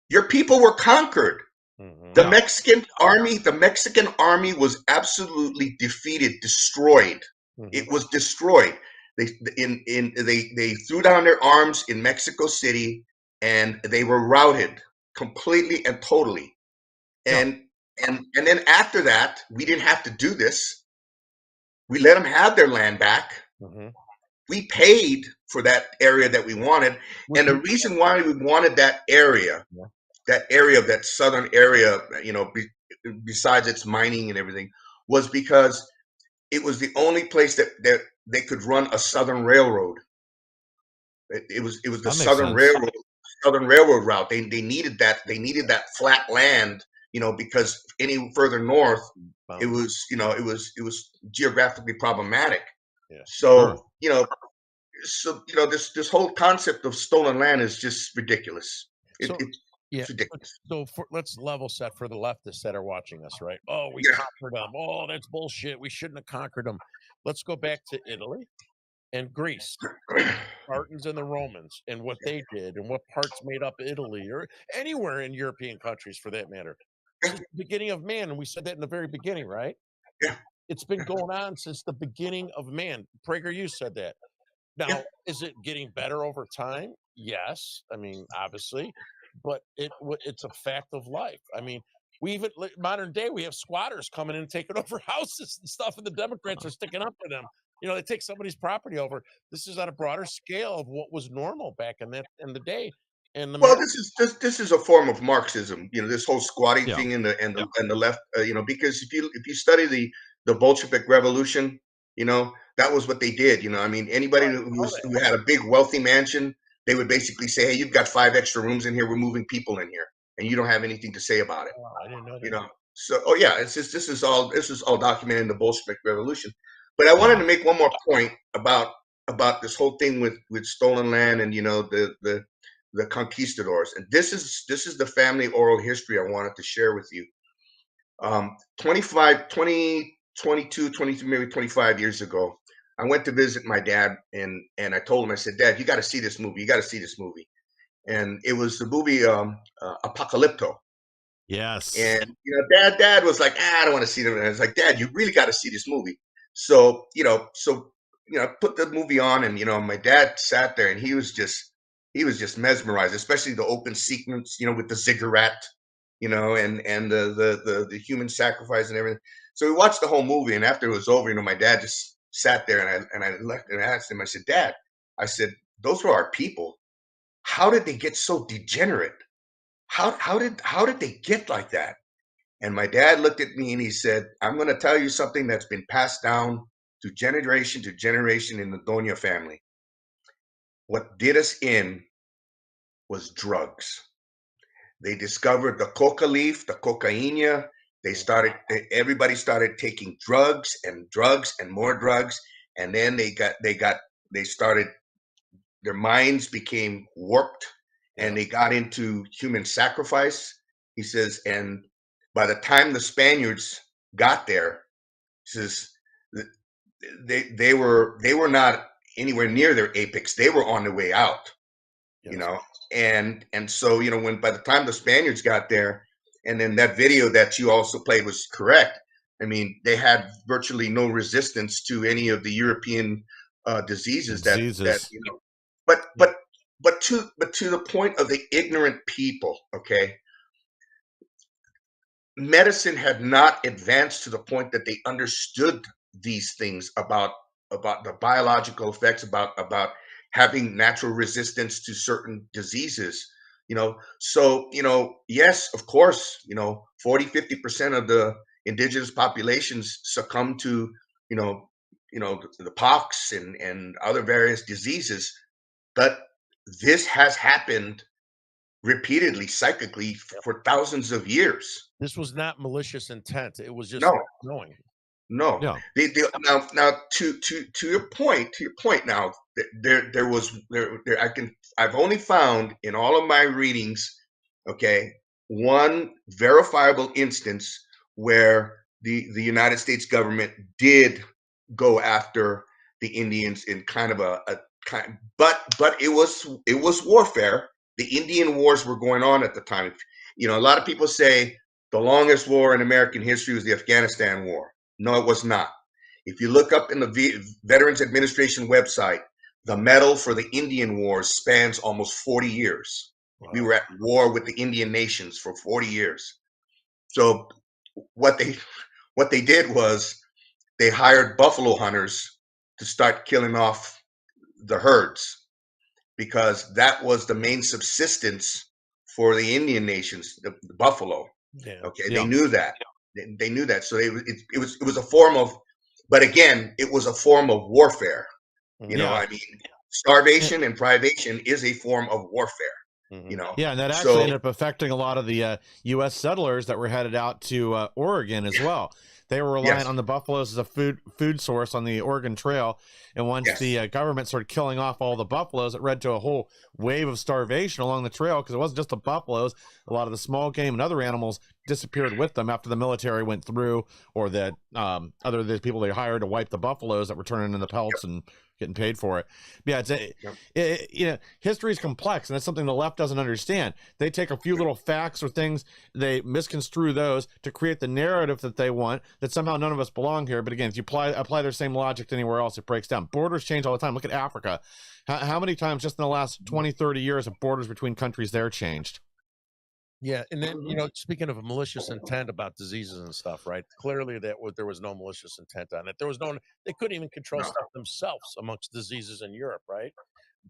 Your people were conquered. Mm-hmm. The Mexican army was absolutely defeated, destroyed. Mm-hmm. It was destroyed. They threw down their arms in Mexico City, and they were routed completely and totally. And then after that, we didn't have to do this. We let them have their land back. Mm-hmm. we paid for that area that we wanted, and the reason why we wanted that area of that southern area, besides its mining and everything, was because it was the only place that they could run a southern railroad. It was the That makes southern sense. railroad route. They needed that. They needed that flat land, because any further north, it was geographically problematic. Yeah. So Sure. this whole concept of stolen land is just ridiculous. So, It's yeah. ridiculous. So let's level set for the leftists that are watching us, right? Oh, we Yeah. conquered them. Oh, that's bullshit. We shouldn't have conquered them. Let's go back to Italy and Greece, Spartans and the Romans, and what they did, and what parts made up Italy, or anywhere in European countries for that matter. Since the beginning of man, and we said that in the very beginning, right? Yeah. It's been going on since the beginning of man. Prager, you said that. Now, is it getting better over time? Yes. I mean, obviously, but it's a fact of life. I mean, we even modern day, we have squatters coming in and taking over houses and stuff, and the Democrats are sticking up for them. They take somebody's property over. This is on a broader scale of what was normal back in the day. And the Well, this is a form of Marxism. This whole squatting Yeah. thing and the left. Because if you study the Bolshevik Revolution, that was what they did. I mean, anybody who had a big wealthy mansion, they would basically say, "Hey, you've got 5 extra rooms in here. We're moving people in here, and you don't have anything to say about it." Oh, I didn't know that. So, yeah, this is all documented in the Bolshevik Revolution. But I wanted to make one more point about this whole thing with stolen land and the conquistadors. And this is the family oral history I wanted to share with you. 22, maybe 25 years ago, I went to visit my dad, and I told him, I said, "Dad, you got to see this movie. You got to see this movie." And it was the movie Apocalypto. Yes. And dad was like, "I don't want to see them." And I was like, "Dad, you really got to see this movie." So I put the movie on, and my dad sat there, and he was just mesmerized, especially the open sequence, with the ziggurat, and the human sacrifice and everything. So we watched the whole movie, and after it was over, my dad just sat there, and I left and I asked him, I said, "Dad," I said, "those were our people. How did they get so degenerate? How did they get like that?" And my dad looked at me and he said, "I'm going to tell you something that's been passed down to generation in the Doña family. What did us in was drugs. They discovered the coca leaf, the cocaina. Everybody started taking drugs and more drugs. And then they started, their minds became warped, and they got into human sacrifice." He says, and by the time the Spaniards got there, he says, they were not anywhere near their apex. They were on their way out. Yes. And so when by the time the Spaniards got there, and then that video that you also played was correct. I mean, they had virtually no resistance to any of the European diseases that but to the point of the ignorant people, okay? Medicine had not advanced to the point that they understood these things about the biological effects, about having natural resistance to certain diseases. So yes, of course, 40-50% of the indigenous populations succumb to the pox and other various diseases, but this has happened repeatedly, cyclically, for thousands of years. This was not malicious intent. It was just No, knowing. no. Yeah. Now to your point, now, I've only found in all of my readings, okay, one verifiable instance where the United States government did go after the Indians in kind of a kind, but it was warfare. The Indian wars were going on at the time. A lot of people say the longest war in American history was the Afghanistan War. No, it was not. If you look up in the Veterans Administration website, the medal for the Indian Wars spans almost 40 years. Wow. We were at war with the Indian nations for 40 years. So what they did was they hired buffalo hunters to start killing off the herds, because that was the main subsistence for the Indian nations, the buffalo. Yeah. Okay, Yeah. they knew that. They knew that. So it was a form of, but again, it was a form of warfare. You know, Yeah. I mean, starvation and privation is a form of warfare. You know, Yeah, and that actually so ended up affecting a lot of the U.S. settlers that were headed out to Oregon as well. They were relying Yes. on the buffaloes as a food source on the Oregon Trail, and once Yes. the government started killing off all the buffaloes, it led to a whole wave of starvation along the trail, because it wasn't just the buffaloes. A lot of the small game and other animals disappeared with them after the military went through, or the the people they hired to wipe the buffaloes that were turning in the pelts and getting paid for it. Yeah, history is complex, and it's something the left doesn't understand. They take a few little facts or things, they misconstrue those to create the narrative that they want, that somehow none of us belong here. But again, if you apply their same logic to anywhere else, it breaks down. Borders change all the time. Look at Africa. How many times just in the last 20, 30 years have borders between countries there changed? Yeah, and then speaking of malicious intent about diseases and stuff, right? Clearly, there was no malicious intent on it. There was no. They couldn't even control stuff themselves amongst diseases in Europe, right?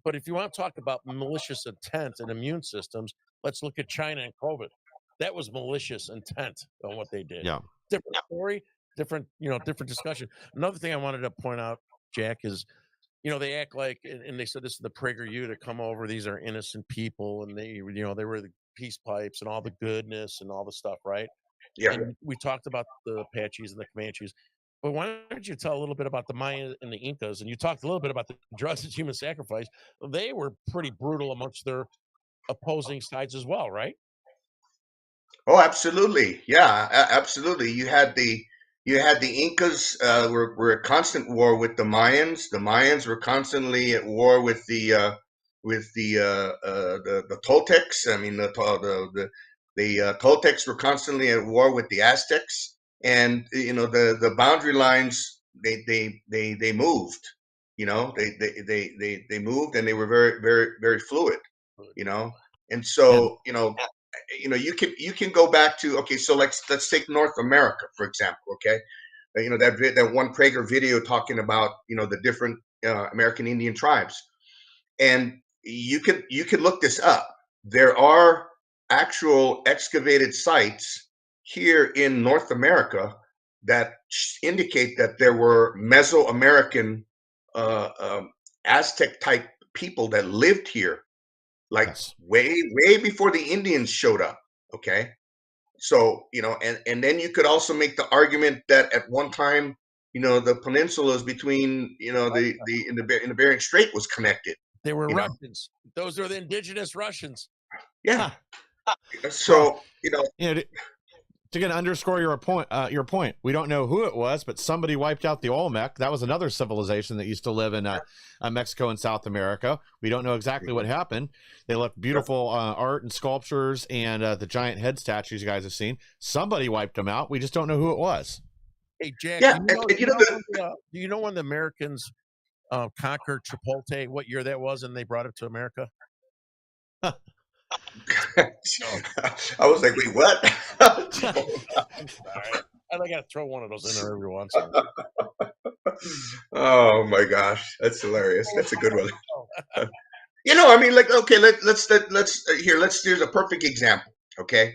But if you want to talk about malicious intent and immune systems, let's look at China and COVID. That was malicious intent on what they did. Yeah. Different story, different discussion. Another thing I wanted to point out, Jack, is they act like, and they said this is the PragerU to come over. These are innocent people, and they were the peace pipes and all the goodness and all the stuff, right? Yeah. And we talked about the Apaches and the Comanches, but why don't you tell a little bit about the Mayans and the Incas? And you talked a little bit about the drugs and human sacrifice. They were pretty brutal amongst their opposing sides as well, right? Oh, absolutely. Yeah, absolutely. You had the Incas were at constant war with the Mayans. The Mayans were constantly at war with the Toltecs. I mean, the Toltecs were constantly at war with the Aztecs, and the boundary lines they moved. They moved, and they were very, very, very fluid. And so you can go back to, okay, so let's take North America for example. Okay, that one Prager video talking about the different American Indian tribes, and you could look this up. There are actual excavated sites here in North America that indicate that there were Mesoamerican Aztec type people that lived here, like Yes. way before the Indians showed up. Okay, so and then you could also make the argument that at one time the peninsulas between in the Bering Strait was connected. They were Russians. Those are the indigenous Russians. Yeah. So to again underscore your point, we don't know who it was, but somebody wiped out the Olmec. That was another civilization that used to live in Mexico and South America. We don't know exactly what happened. They left beautiful art and sculptures and the giant head statues you guys have seen. Somebody wiped them out. We just don't know who it was. Hey, Jack, Yeah, do you know when the Americans conquered Chipotle, what year that was, and they brought it to America? I was like, wait, what? I'm sorry. I got to throw one of those in there every once in a while. Oh my gosh, that's hilarious. That's a good one. I mean, like, okay, here's a perfect example. Okay,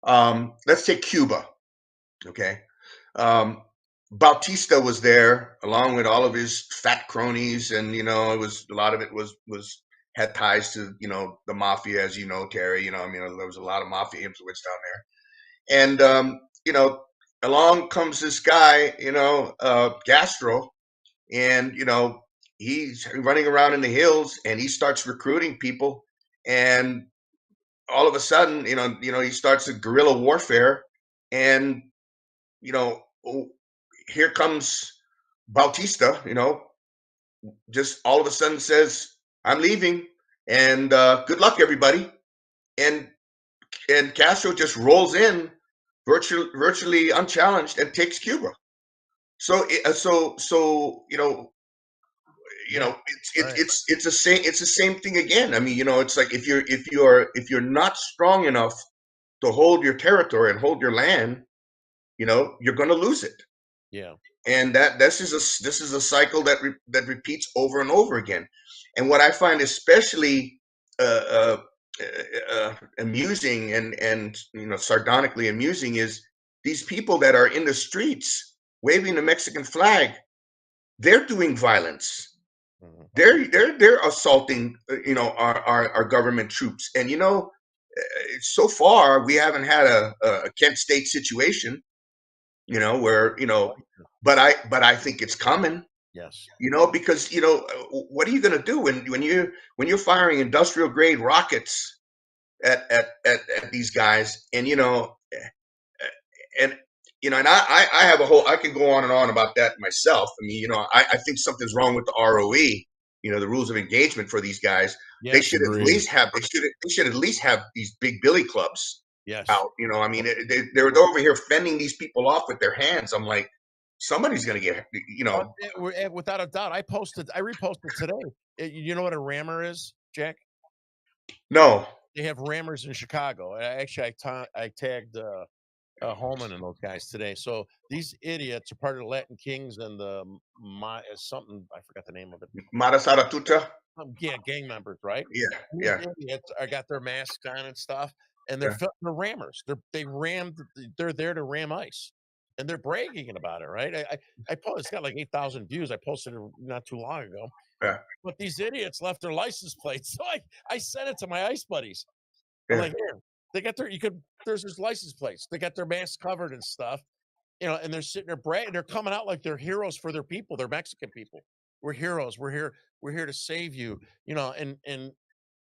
let's take Cuba. Okay, Bautista was there along with all of his fat cronies, and it was a lot of it was had ties to the mafia, as Terry. I mean, there was a lot of mafia influence down there, and along comes this guy, Castro, and he's running around in the hills, and he starts recruiting people, and all of a sudden, he starts a guerrilla warfare, and here comes Bautista, just all of a sudden says, I'm leaving, and good luck, everybody. And Castro just rolls in virtually unchallenged and takes Cuba. So it's the same thing again. I mean, it's like if you're not strong enough to hold your territory and hold your land, you're going to lose it. Yeah. And this is a cycle that repeats over and over again. And what I find especially uh, amusing and sardonically amusing is these people that are in the streets waving the Mexican flag. They're doing violence. Mhm. They're assaulting our government troops. And so far we haven't had a Kent State situation, where but I think it's coming. Yes. Because what are you going to do when you're firing industrial grade rockets at these guys, and and and I have I can go on and on about that myself. I mean, I think something's wrong with the ROE, the rules of engagement for these guys. They Yes. should at least have they should at least have these big billy clubs Yes. out. I mean, they're over here fending these people off with their hands. I'm like, somebody's going to get, Without a doubt, I reposted today. You know what a rammer is, Jack? no. They have rammers in Chicago. Actually, I tagged Holman and those guys today. So these idiots are part of the Latin Kings and the something, I forgot the name of it. Mara Saratuta. Yeah, gang members, right? Yeah, These yeah. idiots got their masks on and stuff, and Yeah. they're rammers. They're there to ram ice, and they're bragging about it, right? I posted, it's got like 8,000 views. I posted it not too long ago. Yeah. But these idiots left their license plates, so I sent it to my ice buddies. I'm Yeah. like, here, they got there's license plates. They got their masks covered and stuff, and they're sitting there bragging. They're coming out like they're heroes for their people. They're Mexican people. We're heroes. We're here to save you. And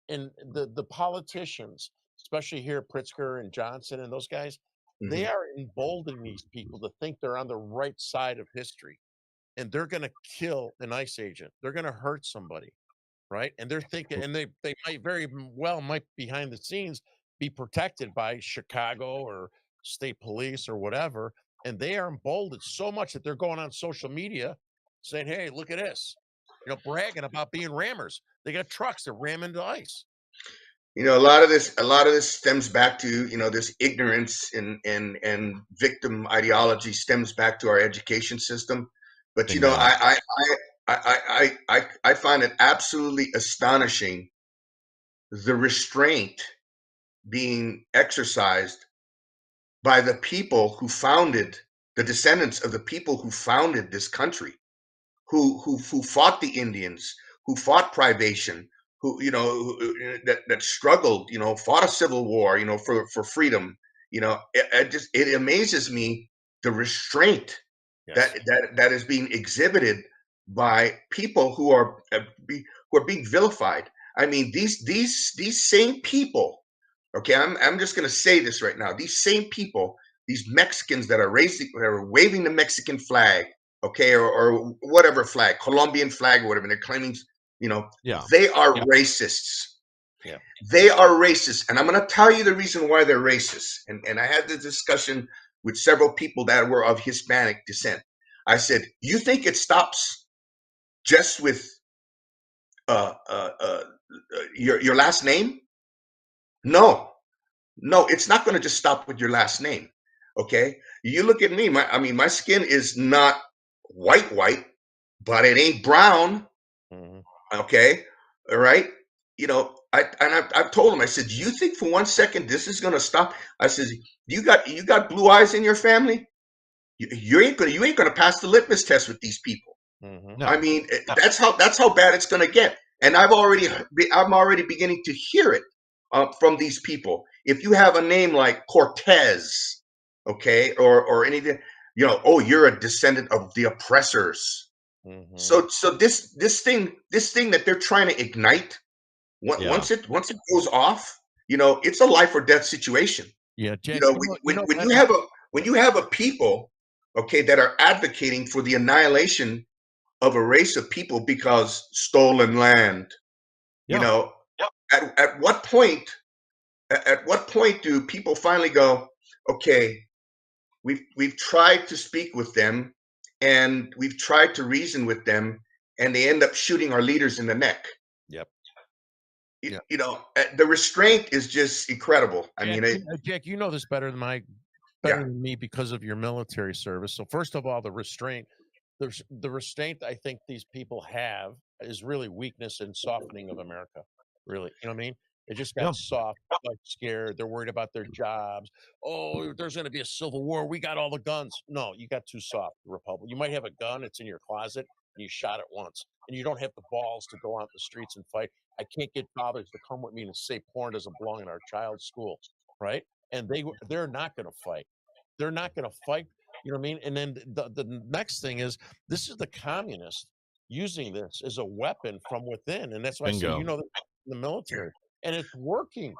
the politicians, especially here, Pritzker and Johnson and those guys, they Mhm. are emboldening these people to think they're on the right side of history, and they're going to kill an ICE agent. They're going to hurt somebody, right? And they're thinking, and they might very well behind the scenes be protected by Chicago or state police or whatever, and they are emboldened so much that they're going on social media saying, "Hey, look at this," bragging about being rammers. They got trucks that ram into ice. A lot of this stems back to this ignorance and victim ideology stems back to our education system. But Bingo. I find it absolutely astonishing the restraint being exercised by the people who founded, the descendants of the people who founded this country, who fought the Indians, who fought privation, that struggled, fought a civil war, for freedom. It amazes me the restraint Yes. that is being exhibited by people who are being vilified. I mean, these same people. Okay, I'm just going to say this right now. These same people, these Mexicans that are waving the Mexican flag, okay, or whatever flag, Colombian flag or whatever, they're claiming, Yeah. they are racists. Yeah. They are racist, and I'm going to tell you the reason why they're racist. And I had this discussion with several people that were of Hispanic descent. I said, "You think it stops just with your last name? No, it's not going to just stop with your last name. Okay, you look at me. My skin is not white, but it ain't brown. Mhm. Okay, all right. I've told him. I said, "You think for 1 second this is going to stop?" I said, "You got blue eyes in your family? You ain't gonna pass the litmus test with these people." Mhm. No. I mean, that's how bad it's going to get. And I'm already beginning to hear it from these people. If you have a name like Cortez, okay, or anything, oh, you're a descendant of the oppressors. Mhm. So this thing that they're trying to ignite, Yeah. once it goes off, it's a life or death situation. Yeah, Jack. When you have a people, okay, that are advocating for the annihilation of a race of people because stolen land, Yeah. at what point do people finally go, okay, we've tried to speak with them and we've tried to reason with them, and they end up shooting our leaders in the neck? Yep. You Yeah. know, the restraint is just incredible. I Jack, mean, Jack, you know this better than better than me because of your military service. So first of all, the restraint I think these people have is really weakness and softening of America. Really, you know what I mean? They just Yeah. got soft, like scared. They're worried about their jobs. Oh, there's going to be a civil war. We got all the guns. No, you got too soft, the Republic. You might have a gun. It's in your closet, and you shot it once, and you don't have the balls to go out in the streets and fight. I can't get fathers to come with me and say porn doesn't belong in our child's school, right? And they're not going to fight. They're not going to fight. You know what I mean? And then the next thing is this is the communists using this as a weapon from within, and that's why I say Bingo. you know the military, and it's working.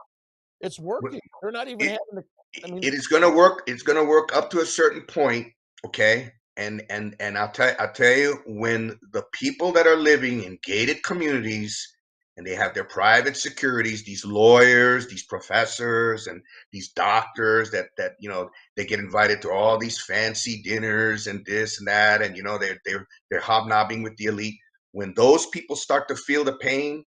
It's working. They're not even It, having to. I mean, it is going to work. It's going to work up to a certain point, okay? And I'll tell you, when the people that are living in gated communities and they have their private securities, these lawyers, these professors, and these doctors that you know, they get invited to all these fancy dinners and this and that, and you know, they're hobnobbing with the elite. When those people start to feel the pain,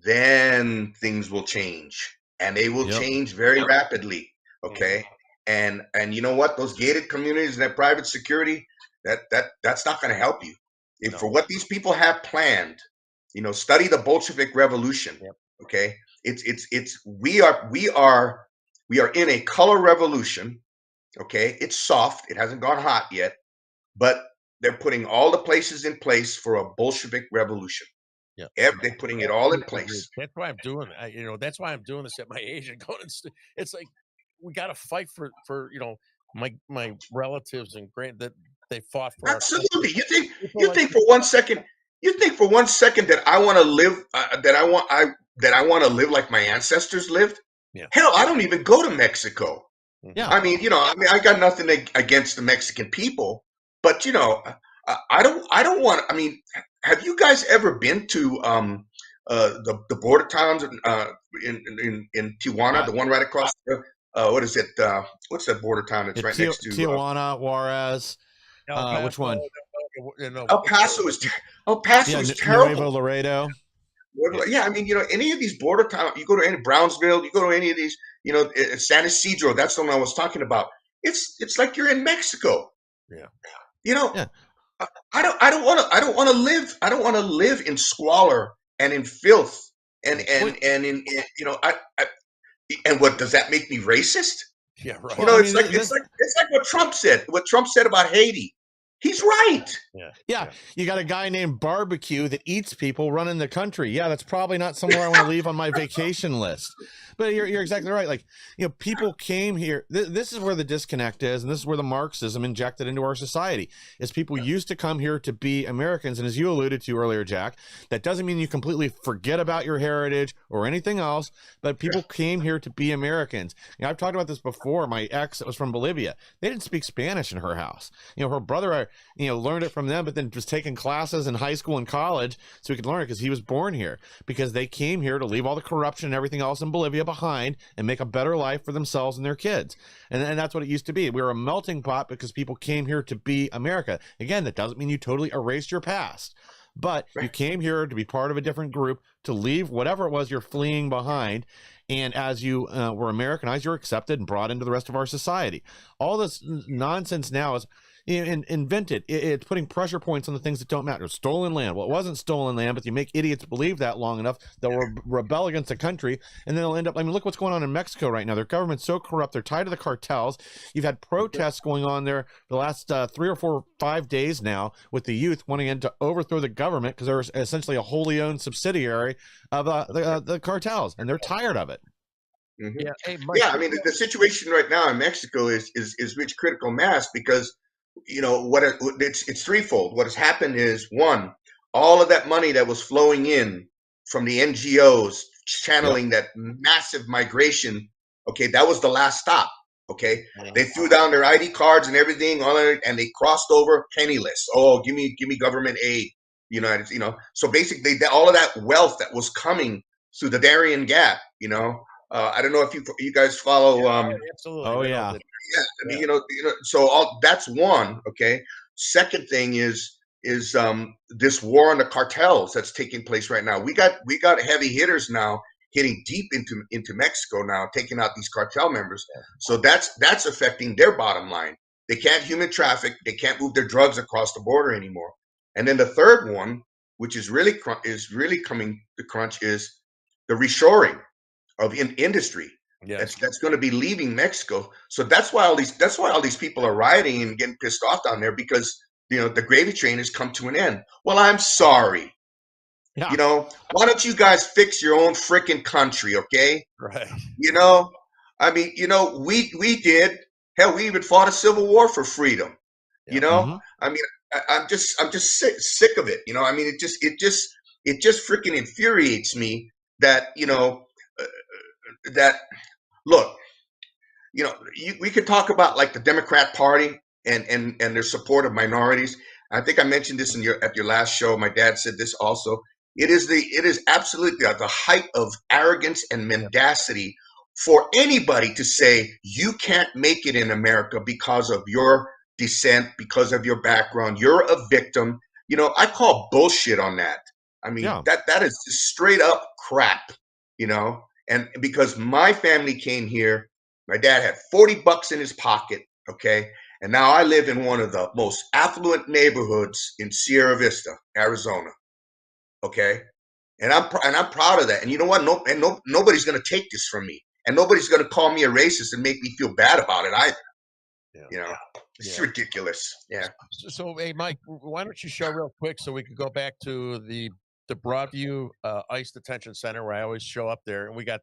then things will change, and they will Yep. change very rapidly. Okay, and you know what? Those gated communities and that private security, that's not going to help you. If No. for what these people have planned, you know, study the Bolshevik Revolution. Yep. Okay, we are in a color revolution. Okay, it's soft. It hasn't gone hot yet, but they're putting all the places in place for a Bolshevik revolution. Yeah. They're putting it all in place. That's why I'm doing it. You know, that's why I'm doing this at my age and going. It's like we got to fight for you know my relatives and that they fought for. Absolutely. You think for 1 second? You think for 1 second that I want to live? That I want to live like my ancestors lived? Yeah. Hell, I don't even go to Mexico. Yeah. I mean, you know, I got nothing against the Mexican people, but you know, I don't want. I mean, have you guys ever been to the border towns in Tijuana, the one right across the what is it? What's that border town that's right next to Tijuana, Juarez? Which one? El Paso is terrible. Nuevo Laredo. Yeah, I mean, you know, any of these border towns, you go to any Brownsville, you go to any of these, you know, San Isidro, that's the one I was talking about. It's like you're in Mexico. Yeah. You know, Yeah. I don't want to live in squalor and in filth and in you know, and what does that make me racist? Yeah, right. You know, Well, I it's mean, like it's like what Trump said. What Trump said about Haiti. He's right. Yeah, you got a guy named Barbecue that eats people running the country. Yeah, that's probably not somewhere I want to leave on my vacation list. But you're exactly right. Like, you know, people came here. This is where the disconnect is, and this is where the Marxism injected into our society is people used to come here to be Americans. And as you alluded to earlier, Jack, that doesn't mean you completely forget about your heritage or anything else, but people came here to be Americans. You know, I've talked about this before. My ex that was from Bolivia, they didn't speak Spanish in her house. You know, her brother, you know, learned it from them, but then was taking classes in high school and college so he could learn it because he was born here, because they came here to leave all the corruption and everything else in Bolivia behind and make a better life for themselves and their kids. And that's what it used to be. We were a melting pot because people came here to be America. Again, that doesn't mean you totally erased your past, but you came here to be part of a different group, to leave whatever it was you're fleeing behind. And as you were Americanized, you're accepted and brought into the rest of our society. All this nonsense now is invented. It's putting pressure points on the things that don't matter. Stolen land. Well, it wasn't stolen land, but you make idiots believe that long enough, they'll rebel against the country, and then they'll end up. I mean, look what's going on in Mexico right now. Their government's so corrupt. They're tied to the cartels. You've had protests going on there the last 3 or 4 or 5 days now with the youth wanting to overthrow the government because they're essentially a wholly owned subsidiary of the cartels, and they're tired of it. Mm-hmm. Yeah, hey, Mike, Yeah, I mean, the situation right now in Mexico is reached critical mass because, you know, it's threefold. What has happened is, one, all of that money that was flowing in from the NGOs channeling that massive migration, okay, that was the last stop. Okay, they threw down their ID cards and everything on it, and they crossed over penniless. Oh, give me government aid, United, you know. So basically, all of that wealth that was coming through the Darien Gap, you know. I don't know if you guys follow. absolutely. Oh yeah. Yeah, I mean, you know, so that's one. Okay. Second thing is this war on the cartels that's taking place right now. We got heavy hitters now hitting deep into Mexico now, taking out these cartel members. So that's affecting their bottom line. They can't human traffic. They can't move their drugs across the border anymore. And then the third one, which is really coming to crunch, is the reshoring of industry. Yes. That's going to be leaving Mexico. So that's why all these people are rioting and getting pissed off down there, because the gravy train has come to an end. Well, I'm sorry. Yeah. Why don't you guys fix your own freaking country, okay? Right. I mean, we did. Hell, we even fought a civil war for freedom. Mhm. I mean, I'm just sick of it. I mean, it just freaking infuriates me that that look. We could talk about like the Democrat Party and their support of minorities. I think I mentioned this at your last show. My dad said this also. It is absolutely the height of arrogance and mendacity for anybody to say you can't make it in America because of your descent, because of your background. You're a victim. I call bullshit on that. I mean, Yeah. that is just straight up crap. And because my family came here, my dad had $40 in his pocket, okay? And now I live in one of the most affluent neighborhoods in Sierra Vista, Arizona, okay? And I'm proud of that. And you know what? Nobody's going to take this from me. And nobody's going to call me a racist and make me feel bad about it either. It's ridiculous. Yeah. So, hey, Mike, why don't you show real quick so we could go back to the Broadview ICE Detention Center, where I always show up there, and we got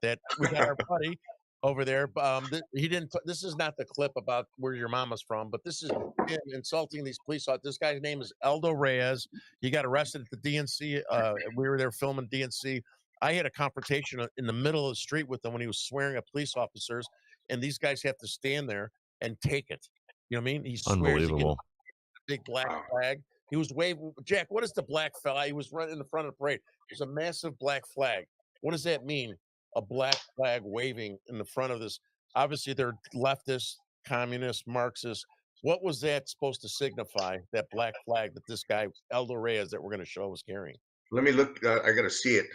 our buddy over there. He didn't. This is not the clip about where your mama's from, but this is him insulting these police officers. This guy's name is Eldo Reyes. He got arrested at the DNC. We were there filming DNC. I had a confrontation in the middle of the street with him when he was swearing at police officers, and these guys have to stand there and take it. You know what I mean? He swears again, Unbelievable. big black flag. He was waving. Jack, what is the black flag? He was running in the front of the parade. There's a massive black flag. What does that mean? A black flag waving in the front of this. Obviously, they're leftists, communists, Marxists. What was that supposed to signify, that black flag that this guy, Eldo Reyes, that we're going to show, was carrying? Let me look. I got to see it.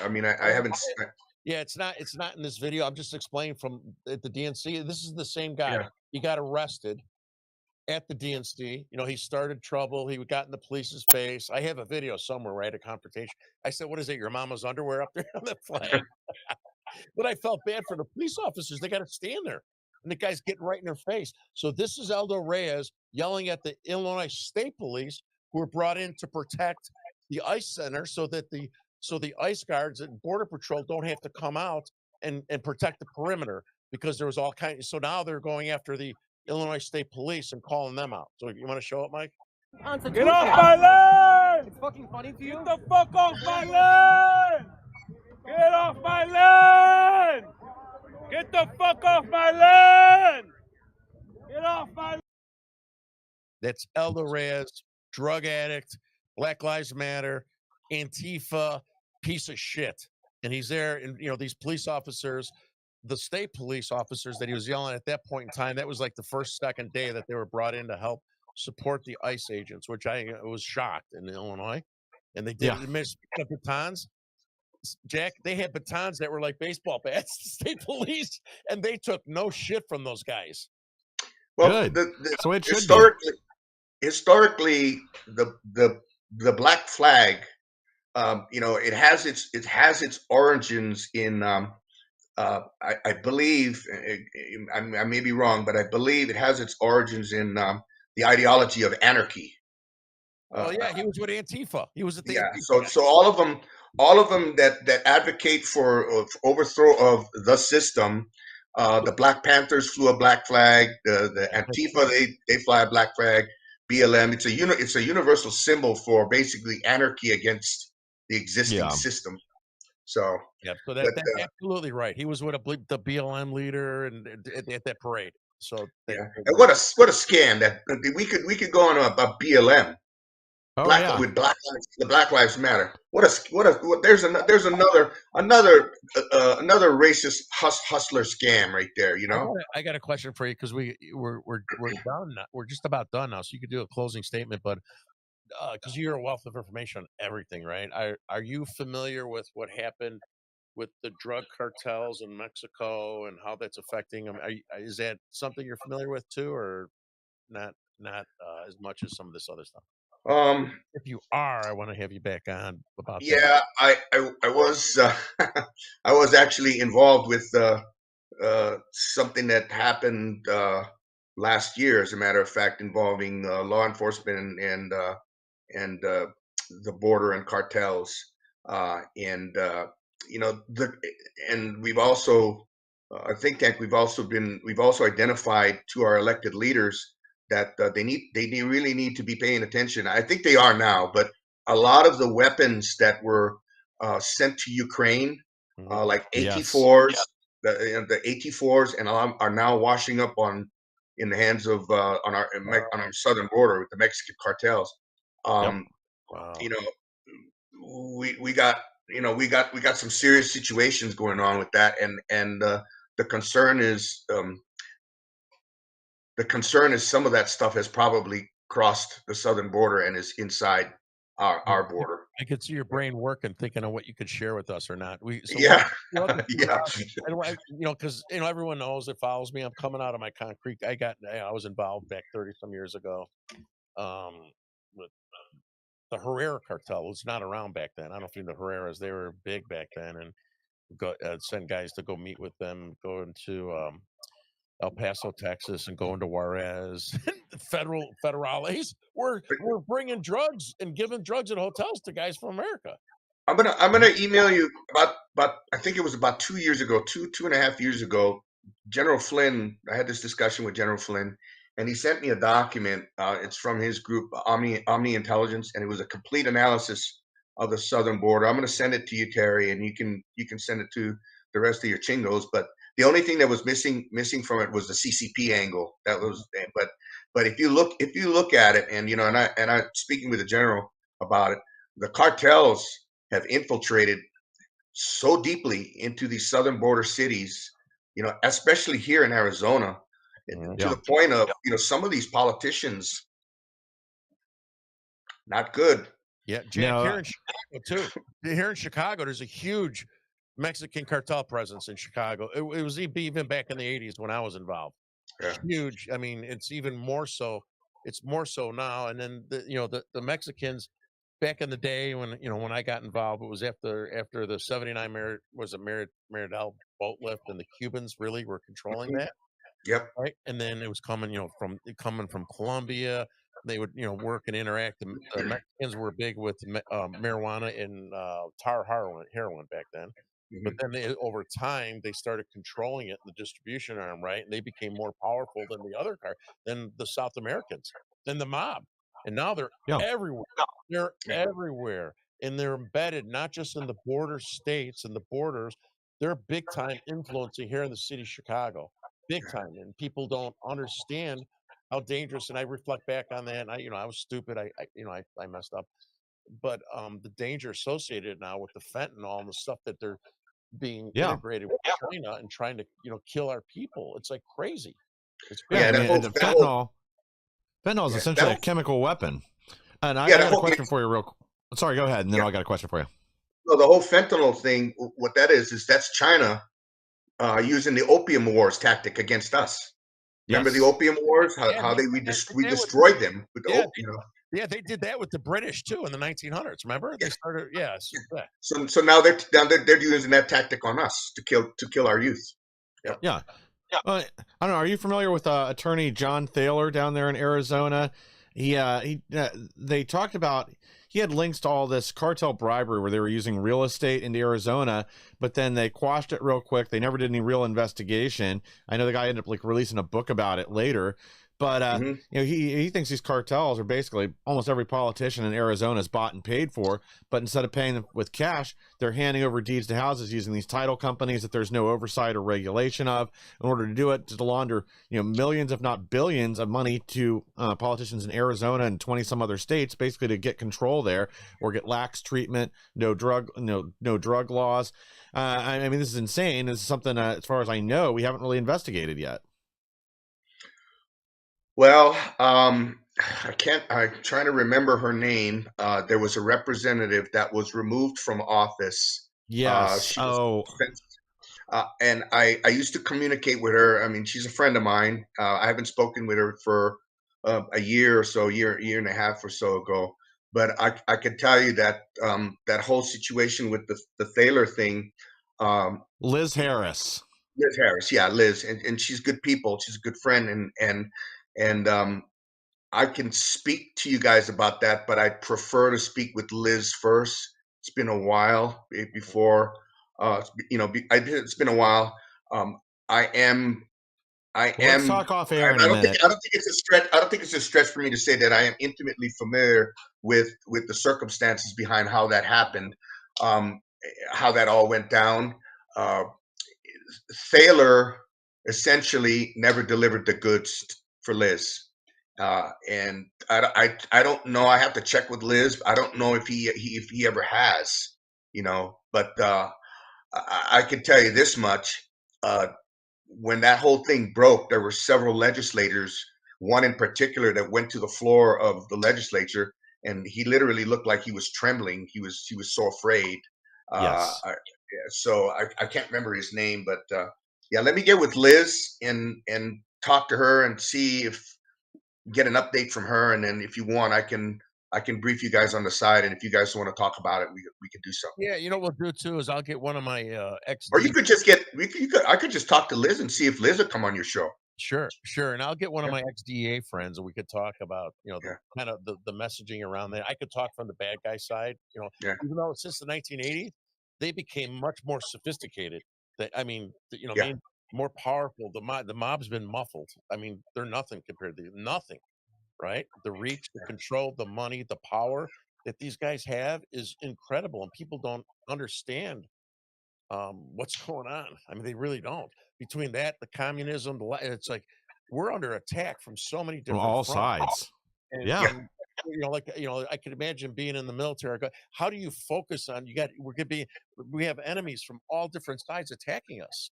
I mean, I haven't. Yeah, it's not in this video. I'm just explaining from at the DNC. This is the same guy. Yeah. He got arrested at the DNC. He started trouble. He got in the police's face. I have a video somewhere where I had a confrontation. I said, "What is it? Your mama's underwear up there on the flag?" But I felt bad for the police officers. They got to stand there, and the guy's getting right in their face. So this is Eldo Reyes yelling at the Illinois State Police, who were brought in to protect the ICE center, so the ICE guards and Border Patrol don't have to come out and protect the perimeter, because there was all kinds. So now they're going after the Illinois State Police and calling them out. So you want to show it, Mike? Get off my land! It's fucking funny to you? Get the fuck off my land! Get off my land! Get the fuck off my land! Get off my land! That's Eldo Reyes, drug addict, Black Lives Matter, Antifa, piece of shit. And he's there, and these police officers, the state police officers that he was yelling at that point in time, that was like the first, second day that they were brought in to help support the ICE agents, which I was shocked in Illinois. And they did the batons. Jack, they had batons that were like baseball bats, the state police, and they took no shit from those guys. Well, so it should historically, the black flag, it has its origins in, I believe, I may be wrong, but I believe it has its origins in the ideology of anarchy. Well, yeah, he was with Antifa. He was at the So all of them that advocate for overthrow of the system. The Black Panthers flew a black flag. The Antifa they fly a black flag. BLM, it's a universal symbol for basically anarchy against the existing system. So so that's absolutely right. He was with the BLM leader and at that parade. So and what a scam that we could go on about BLM. With the Black Lives Matter. There's another racist hustler scam right there. I got a question for you, because we're done. We're just about done now, so you could do a closing statement. But because you're a wealth of information on everything, right? Are you familiar with what happened with the drug cartels in Mexico and how that's affecting them. Is that something you're familiar with too, or not as much as some of this other stuff? Um, If you are, I want to have you back on about that. yeah, I was I was actually involved with something that happened last year, as a matter of fact, involving law enforcement and the border and cartels, and you know the and we've also I think that we've also identified to our elected leaders that they really need to be paying attention. I think they are now, but a lot of the weapons that were sent to Ukraine, like Yes. AT4s, the AT4s, and are now washing up in the hands of on our southern border with the Mexican cartels. Um, Wow. you know, we got we got some serious situations going on with that, and the concern is some of that stuff has probably crossed the southern border and is inside our border. I could see your brain working, thinking of what you could share with us or not. Yeah, We'll have to figure yeah. out. And because everyone knows that follows me. I'm coming out of my concrete. I was involved back 30 some years ago, with the Herrera cartel, who's not around back then. I don't know if you know the Herreras; they were big back then, and send guys to go meet with them, go into El Paso, Texas, and going to Juarez. Federales. We're bringing drugs and giving drugs at hotels to guys from America. I'm gonna email you about I think it was about 2 years ago, 2.5 years ago. General Flynn, I had this discussion with General Flynn, and he sent me a document. It's from his group, Omni Intelligence, and it was a complete analysis of the southern border. I'm gonna send it to you, Terry, and you can send it to the rest of your chingos. But the only thing that was missing from it was the CCP angle. That was, but if you look at it, and I speaking with the general about it, the cartels have infiltrated so deeply into these southern border cities, especially here in Arizona, to the point of, some of these politicians, not good. Yeah, Jack, here in Chicago too. Here in Chicago, there's a huge Mexican cartel presence in Chicago. It was even back in the 80s when I was involved. Yeah. Huge. I mean, it's even more so. It's more so now. And then the Mexicans back in the day when I got involved, it was after the 79 Meridel boat lift, and the Cubans really were controlling that. Yep. Right. And then it was coming from Colombia. They would, work and interact. The Mexicans were big with marijuana and tar heroin back then. But then over time, they started controlling it, the distribution arm, right? And they became more powerful than than the South Americans, than the mob. And now they're everywhere. They're everywhere. And they're embedded not just in the border states and the borders. They're big time influencing here in the city of Chicago. Big time. And people don't understand how dangerous. And I reflect back on that. And I was stupid. I messed up. But the danger associated now with the fentanyl and the stuff that they're being integrated with China and trying to kill our people. It's like crazy. It's crazy. Fentanyl is essentially a chemical weapon. And I got a question for you real quick. Sorry, go ahead, and then I got a question for you. So the whole fentanyl thing, what that is that's China using the opium wars tactic against us. Remember the opium wars? How we destroyed them with the opium. Yeah, they did that with the British too in the 1900s. Remember, they started. So now they're using that tactic on us to kill our youth. Yeah. I don't know. Are you familiar with attorney John Thaler down there in Arizona? They talked about he had links to all this cartel bribery where they were using real estate in Arizona, but then they quashed it real quick. They never did any real investigation. I know the guy ended up releasing a book about it later. But he thinks these cartels are basically almost every politician in Arizona is bought and paid for. But instead of paying them with cash, they're handing over deeds to houses using these title companies that there's no oversight or regulation of, in order to do it, to launder millions, if not billions, of money to politicians in Arizona and 20 some other states, basically to get control there or get lax treatment, no drug laws. I mean, this is insane. This is something, as far as I know, we haven't really investigated yet. Well, I'm trying to remember her name. There was a representative that was removed from office Yes. She was Oh, and I used to communicate with her. I mean, she's a friend of mine. I haven't spoken with her for a year or so, year and a half or so ago. But I could tell you that that whole situation with the Thaler thing, um, Liz Harris. Liz Harris, yeah, Liz, and she's good people. She's a good friend, and I can speak to you guys about that, but I prefer to speak with Liz first. It's been a while before, it's been a while. Um, I am, I Well, let's am. talk off air in a minute. I don't think it's a stretch. I don't think it's a stretch for me to say that I am intimately familiar with the circumstances behind how that happened, um, how that all went down. Uh, Thaler essentially never delivered the goods for Liz. And I don't know. I have to check with Liz. I don't know if he ever has, but I can tell you this much. When that whole thing broke, there were several legislators, one in particular that went to the floor of the legislature, and he literally looked like he was trembling. He was so afraid. Yes. So I can't remember his name, but yeah, let me get with Liz and talk to her and see if get an update from her, and then if you want, I can brief you guys on the side, and if you guys want to talk about it, we could do something. Yeah, you know what we'll do too is I'll get one of my Or you could just get I could just talk to Liz and see if Liz will come on your show. Sure, and I'll get one of Yeah. my ex-DEA friends, and we could talk about, the Yeah. kind of the messaging around that. I could talk from the bad guy side, Yeah. even though since the 1980s, they became much more sophisticated. I mean, Yeah. being more powerful. The mob's been muffled. I mean, they're nothing compared to nothing, right? The reach, the control, the money, the power that these guys have is incredible, and people don't understand what's going on. I mean, they really don't. Between that, the communism, it's like we're under attack from so many From different all fronts. sides. And, Yeah. and I could imagine being in the military. How do you focus on? We have enemies from all different sides attacking us,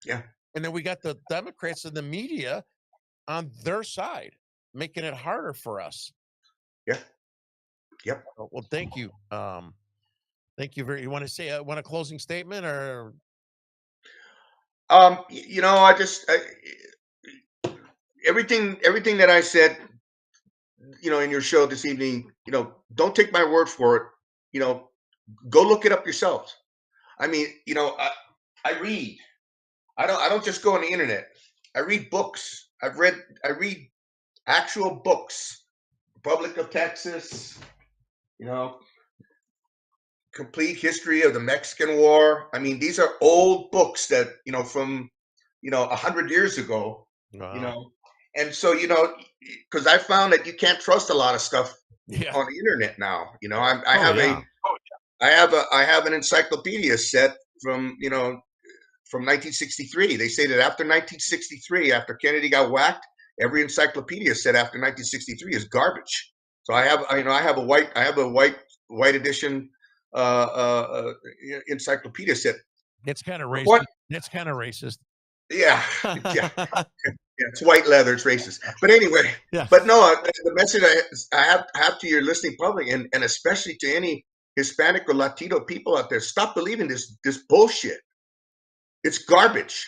Yeah. and then we got the Democrats and the media on their side, making it harder for us. Yeah. Yep. Well, thank you. Thank you very. You want to say want a closing statement or? I just everything that I said, in your show this evening, don't take my word for it. Go look it up yourselves. I mean, I read. I don't just go on the internet. I read books. I read actual books. Republic of Texas, Complete History of the Mexican War. I mean, these are old books that, from, 100 years ago, Wow. and so, because I found that you can't trust a lot of stuff Yeah. on the internet now. I Oh, have yeah. I have an encyclopedia set from 1963. They say that after 1963, after Kennedy got whacked, every encyclopedia set after 1963 is garbage. So I have a white edition encyclopedia set. It's kind of racist. What? It's kind of racist. Yeah, yeah, it's white leather. It's racist. But anyway, Yeah. but no, the message I have to your listening public, and especially to any Hispanic or Latino people out there, stop believing this bullshit. It's garbage.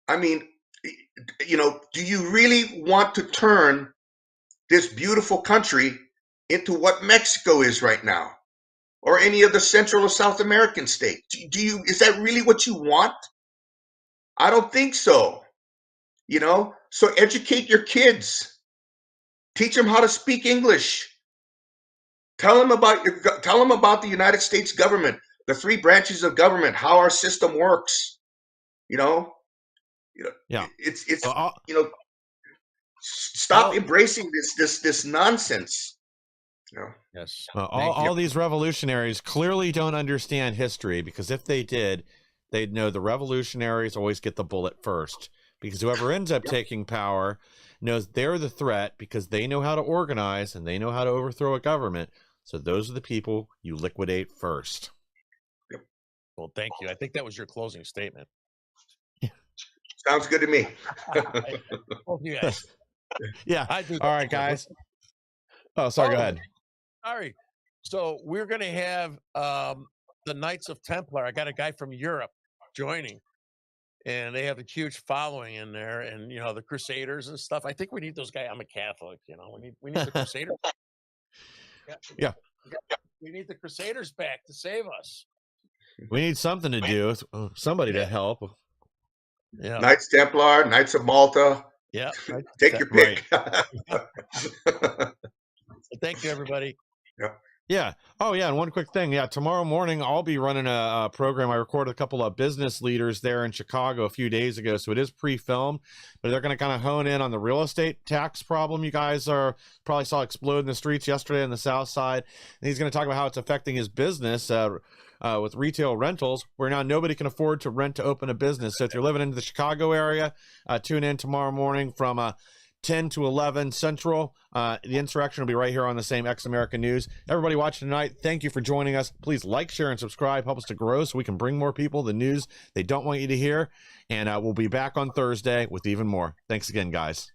I mean, do you really want to turn this beautiful country into what Mexico is right now, or any of the Central or South American states? Is that really what you want? I don't think so. So educate your kids. Teach them how to speak English. Tell them about the United States government, the three branches of government, how our system works. Yeah. It's Well, stop embracing this nonsense. Yes. all these revolutionaries clearly don't understand history, because if they did, they'd know the revolutionaries always get the bullet first, because whoever ends up taking power knows they're the threat, because they know how to organize and they know how to overthrow a government. So those are the people you liquidate first. Well, thank you. I think that was your closing statement. Sounds good to me. You guys. Yeah. I do. All right, guys. Oh, sorry. Go ahead. Sorry. So we're going to have the Knights of Templar. I got a guy from Europe joining, and they have a huge following in there. And the Crusaders and stuff. I think we need those guys. I'm a Catholic. We need the Crusaders. Yeah. We need the Crusaders back to save us. We need something to do. Somebody to help. Yeah. Knights Templar, Knights of Malta. Yeah. Take your pick. Thank you, everybody. Yeah. Oh, yeah. And one quick thing. Yeah. Tomorrow morning, I'll be running a program. I recorded a couple of business leaders there in Chicago a few days ago. So it is pre-filmed, but they're going to kind of hone in on the real estate tax problem you guys probably saw explode in the streets yesterday on the South Side. And he's going to talk about how it's affecting his business with retail rentals, where now nobody can afford to rent to open a business. So if you're living in the Chicago area, tune in tomorrow morning from 10 to 11 Central. The insurrection will be right here on the same X American News. Everybody watching tonight, thank you for joining us. Please like, share, and subscribe. Help us to grow so we can bring more people the news they don't want you to hear. And we'll be back on Thursday with even more. Thanks again, guys.